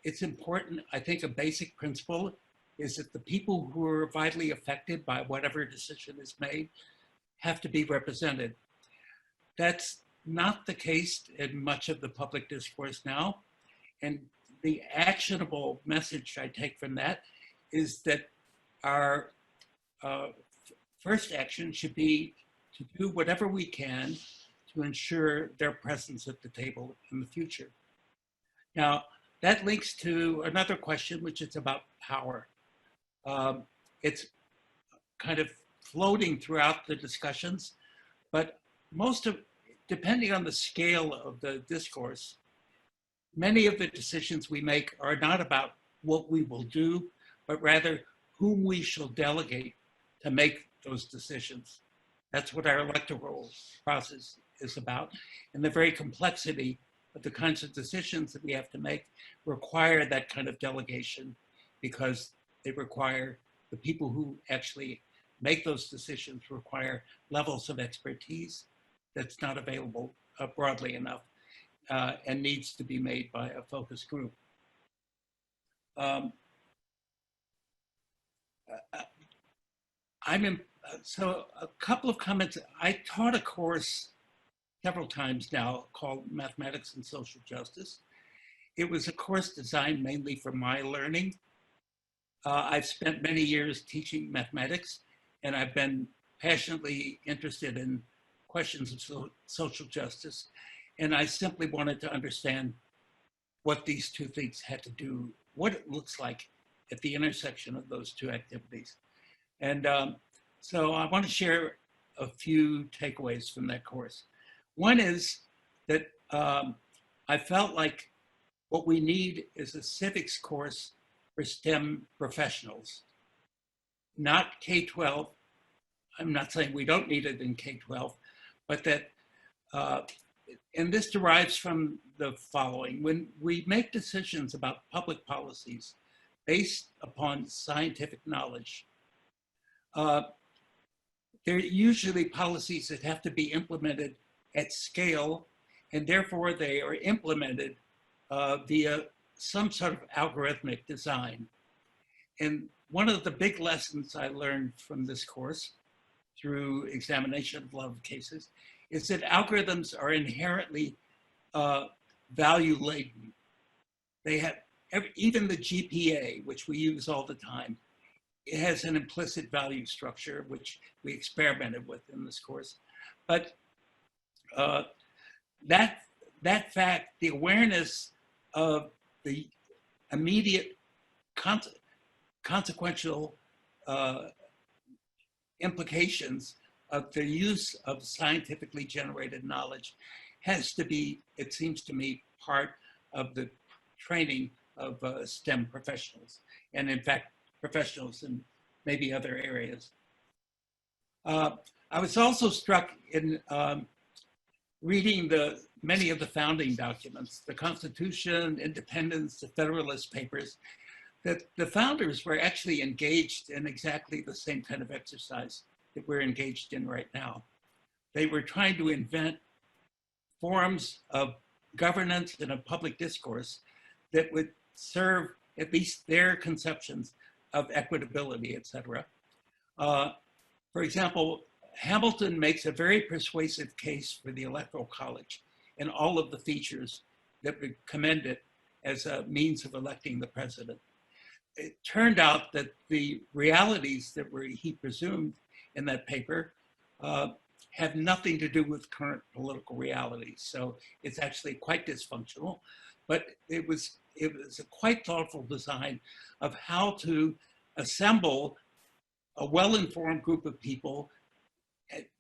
It's important, I think a basic principle is that the people who are vitally affected by whatever decision is made have to be represented. That's not the case in much of the public discourse now. And the actionable message I take from that is that our first action should be to do whatever we can to ensure their presence at the table in the future. Now, that links to another question, which is about power. It's kind of floating throughout the discussions, but depending on the scale of the discourse, many of the decisions we make are not about what we will do, but rather whom we shall delegate to make those decisions. That's what our electoral process is about. And the very complexity of the kinds of decisions that we have to make require that kind of delegation, because they require the people who actually make those decisions require levels of expertise that's not available broadly enough and needs to be made by a focus group. So a couple of comments. I taught a course several times now called Mathematics and Social Justice. It was a course designed mainly for my learning. I've spent many years teaching mathematics, and I've been passionately interested in questions of social justice. And I simply wanted to understand what these two things had to do, what it looks like at the intersection of those two activities. And so I want to share a few takeaways from that course. One is that I felt like what we need is a civics course for STEM professionals, not K-12. I'm not saying we don't need it in K-12, but that, and this derives from the following. When we make decisions about public policies based upon scientific knowledge, they're usually policies that have to be implemented at scale, and therefore they are implemented via some sort of algorithmic design. And one of the big lessons I learned from this course through examination of a lot of cases is that algorithms are inherently value laden. They have, even the GPA, which we use all the time, it has an implicit value structure, which we experimented with in this course. But that fact, the awareness of the immediate consequential implications of the use of scientifically generated knowledge has to be, it seems to me, part of the training of STEM professionals, and in fact, professionals in maybe other areas. I was also struck in reading many of the founding documents, the Constitution, Independence, the Federalist Papers, that the founders were actually engaged in exactly the same kind of exercise that we're engaged in right now. They were trying to invent forms of governance and of public discourse that would serve at least their conceptions of equitability, et cetera. For example, Hamilton makes a very persuasive case for the Electoral College and all of the features that would commend it as a means of electing the president. It turned out that the realities that he presumed in that paper have nothing to do with current political realities. So it's actually quite dysfunctional, but it was a quite thoughtful design of how to assemble a well-informed group of people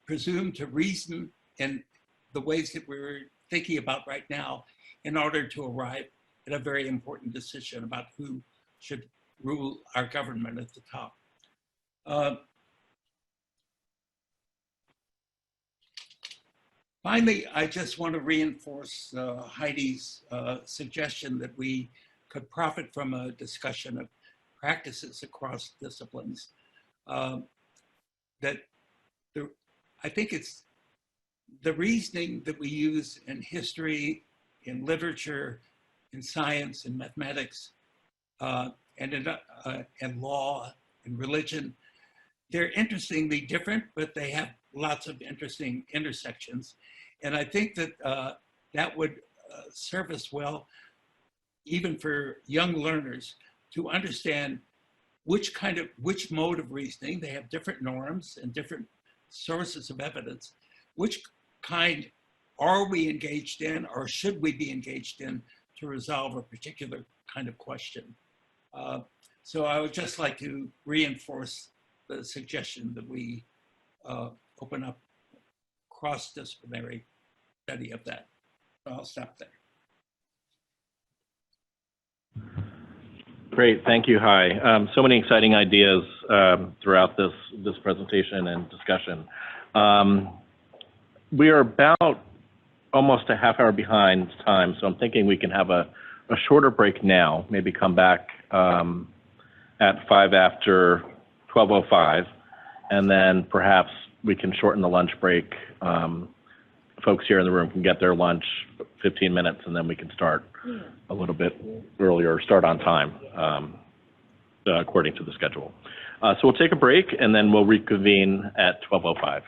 presumed to reason in the ways that we're thinking about right now in order to arrive at a very important decision about who should rule our government at the top. Finally, I just want to reinforce Heidi's suggestion that we could profit from a discussion of practices across disciplines. that I think it's the reasoning that we use in history, in literature, in science, in mathematics, and in law, and religion. They're interestingly different, but they have lots of interesting intersections. And I think that that would serve us well, even for young learners, to understand which mode of reasoning. They have different norms and different sources of evidence. Which kind are we engaged in, or should we be engaged in, to resolve a particular kind of question? So I would just like to reinforce the suggestion that we open up cross-disciplinary study of that. I'll stop there. Great, thank you, Hai. So many exciting ideas throughout this presentation and discussion. We are about almost a half hour behind time, so I'm thinking we can have a shorter break now, maybe come back at 5 after 12:05, and then perhaps we can shorten the lunch break. Folks here in the room can get their lunch 15 minutes, and then we can start a little bit earlier, start on time, according to the schedule. So we'll take a break, and then we'll reconvene at 12:05.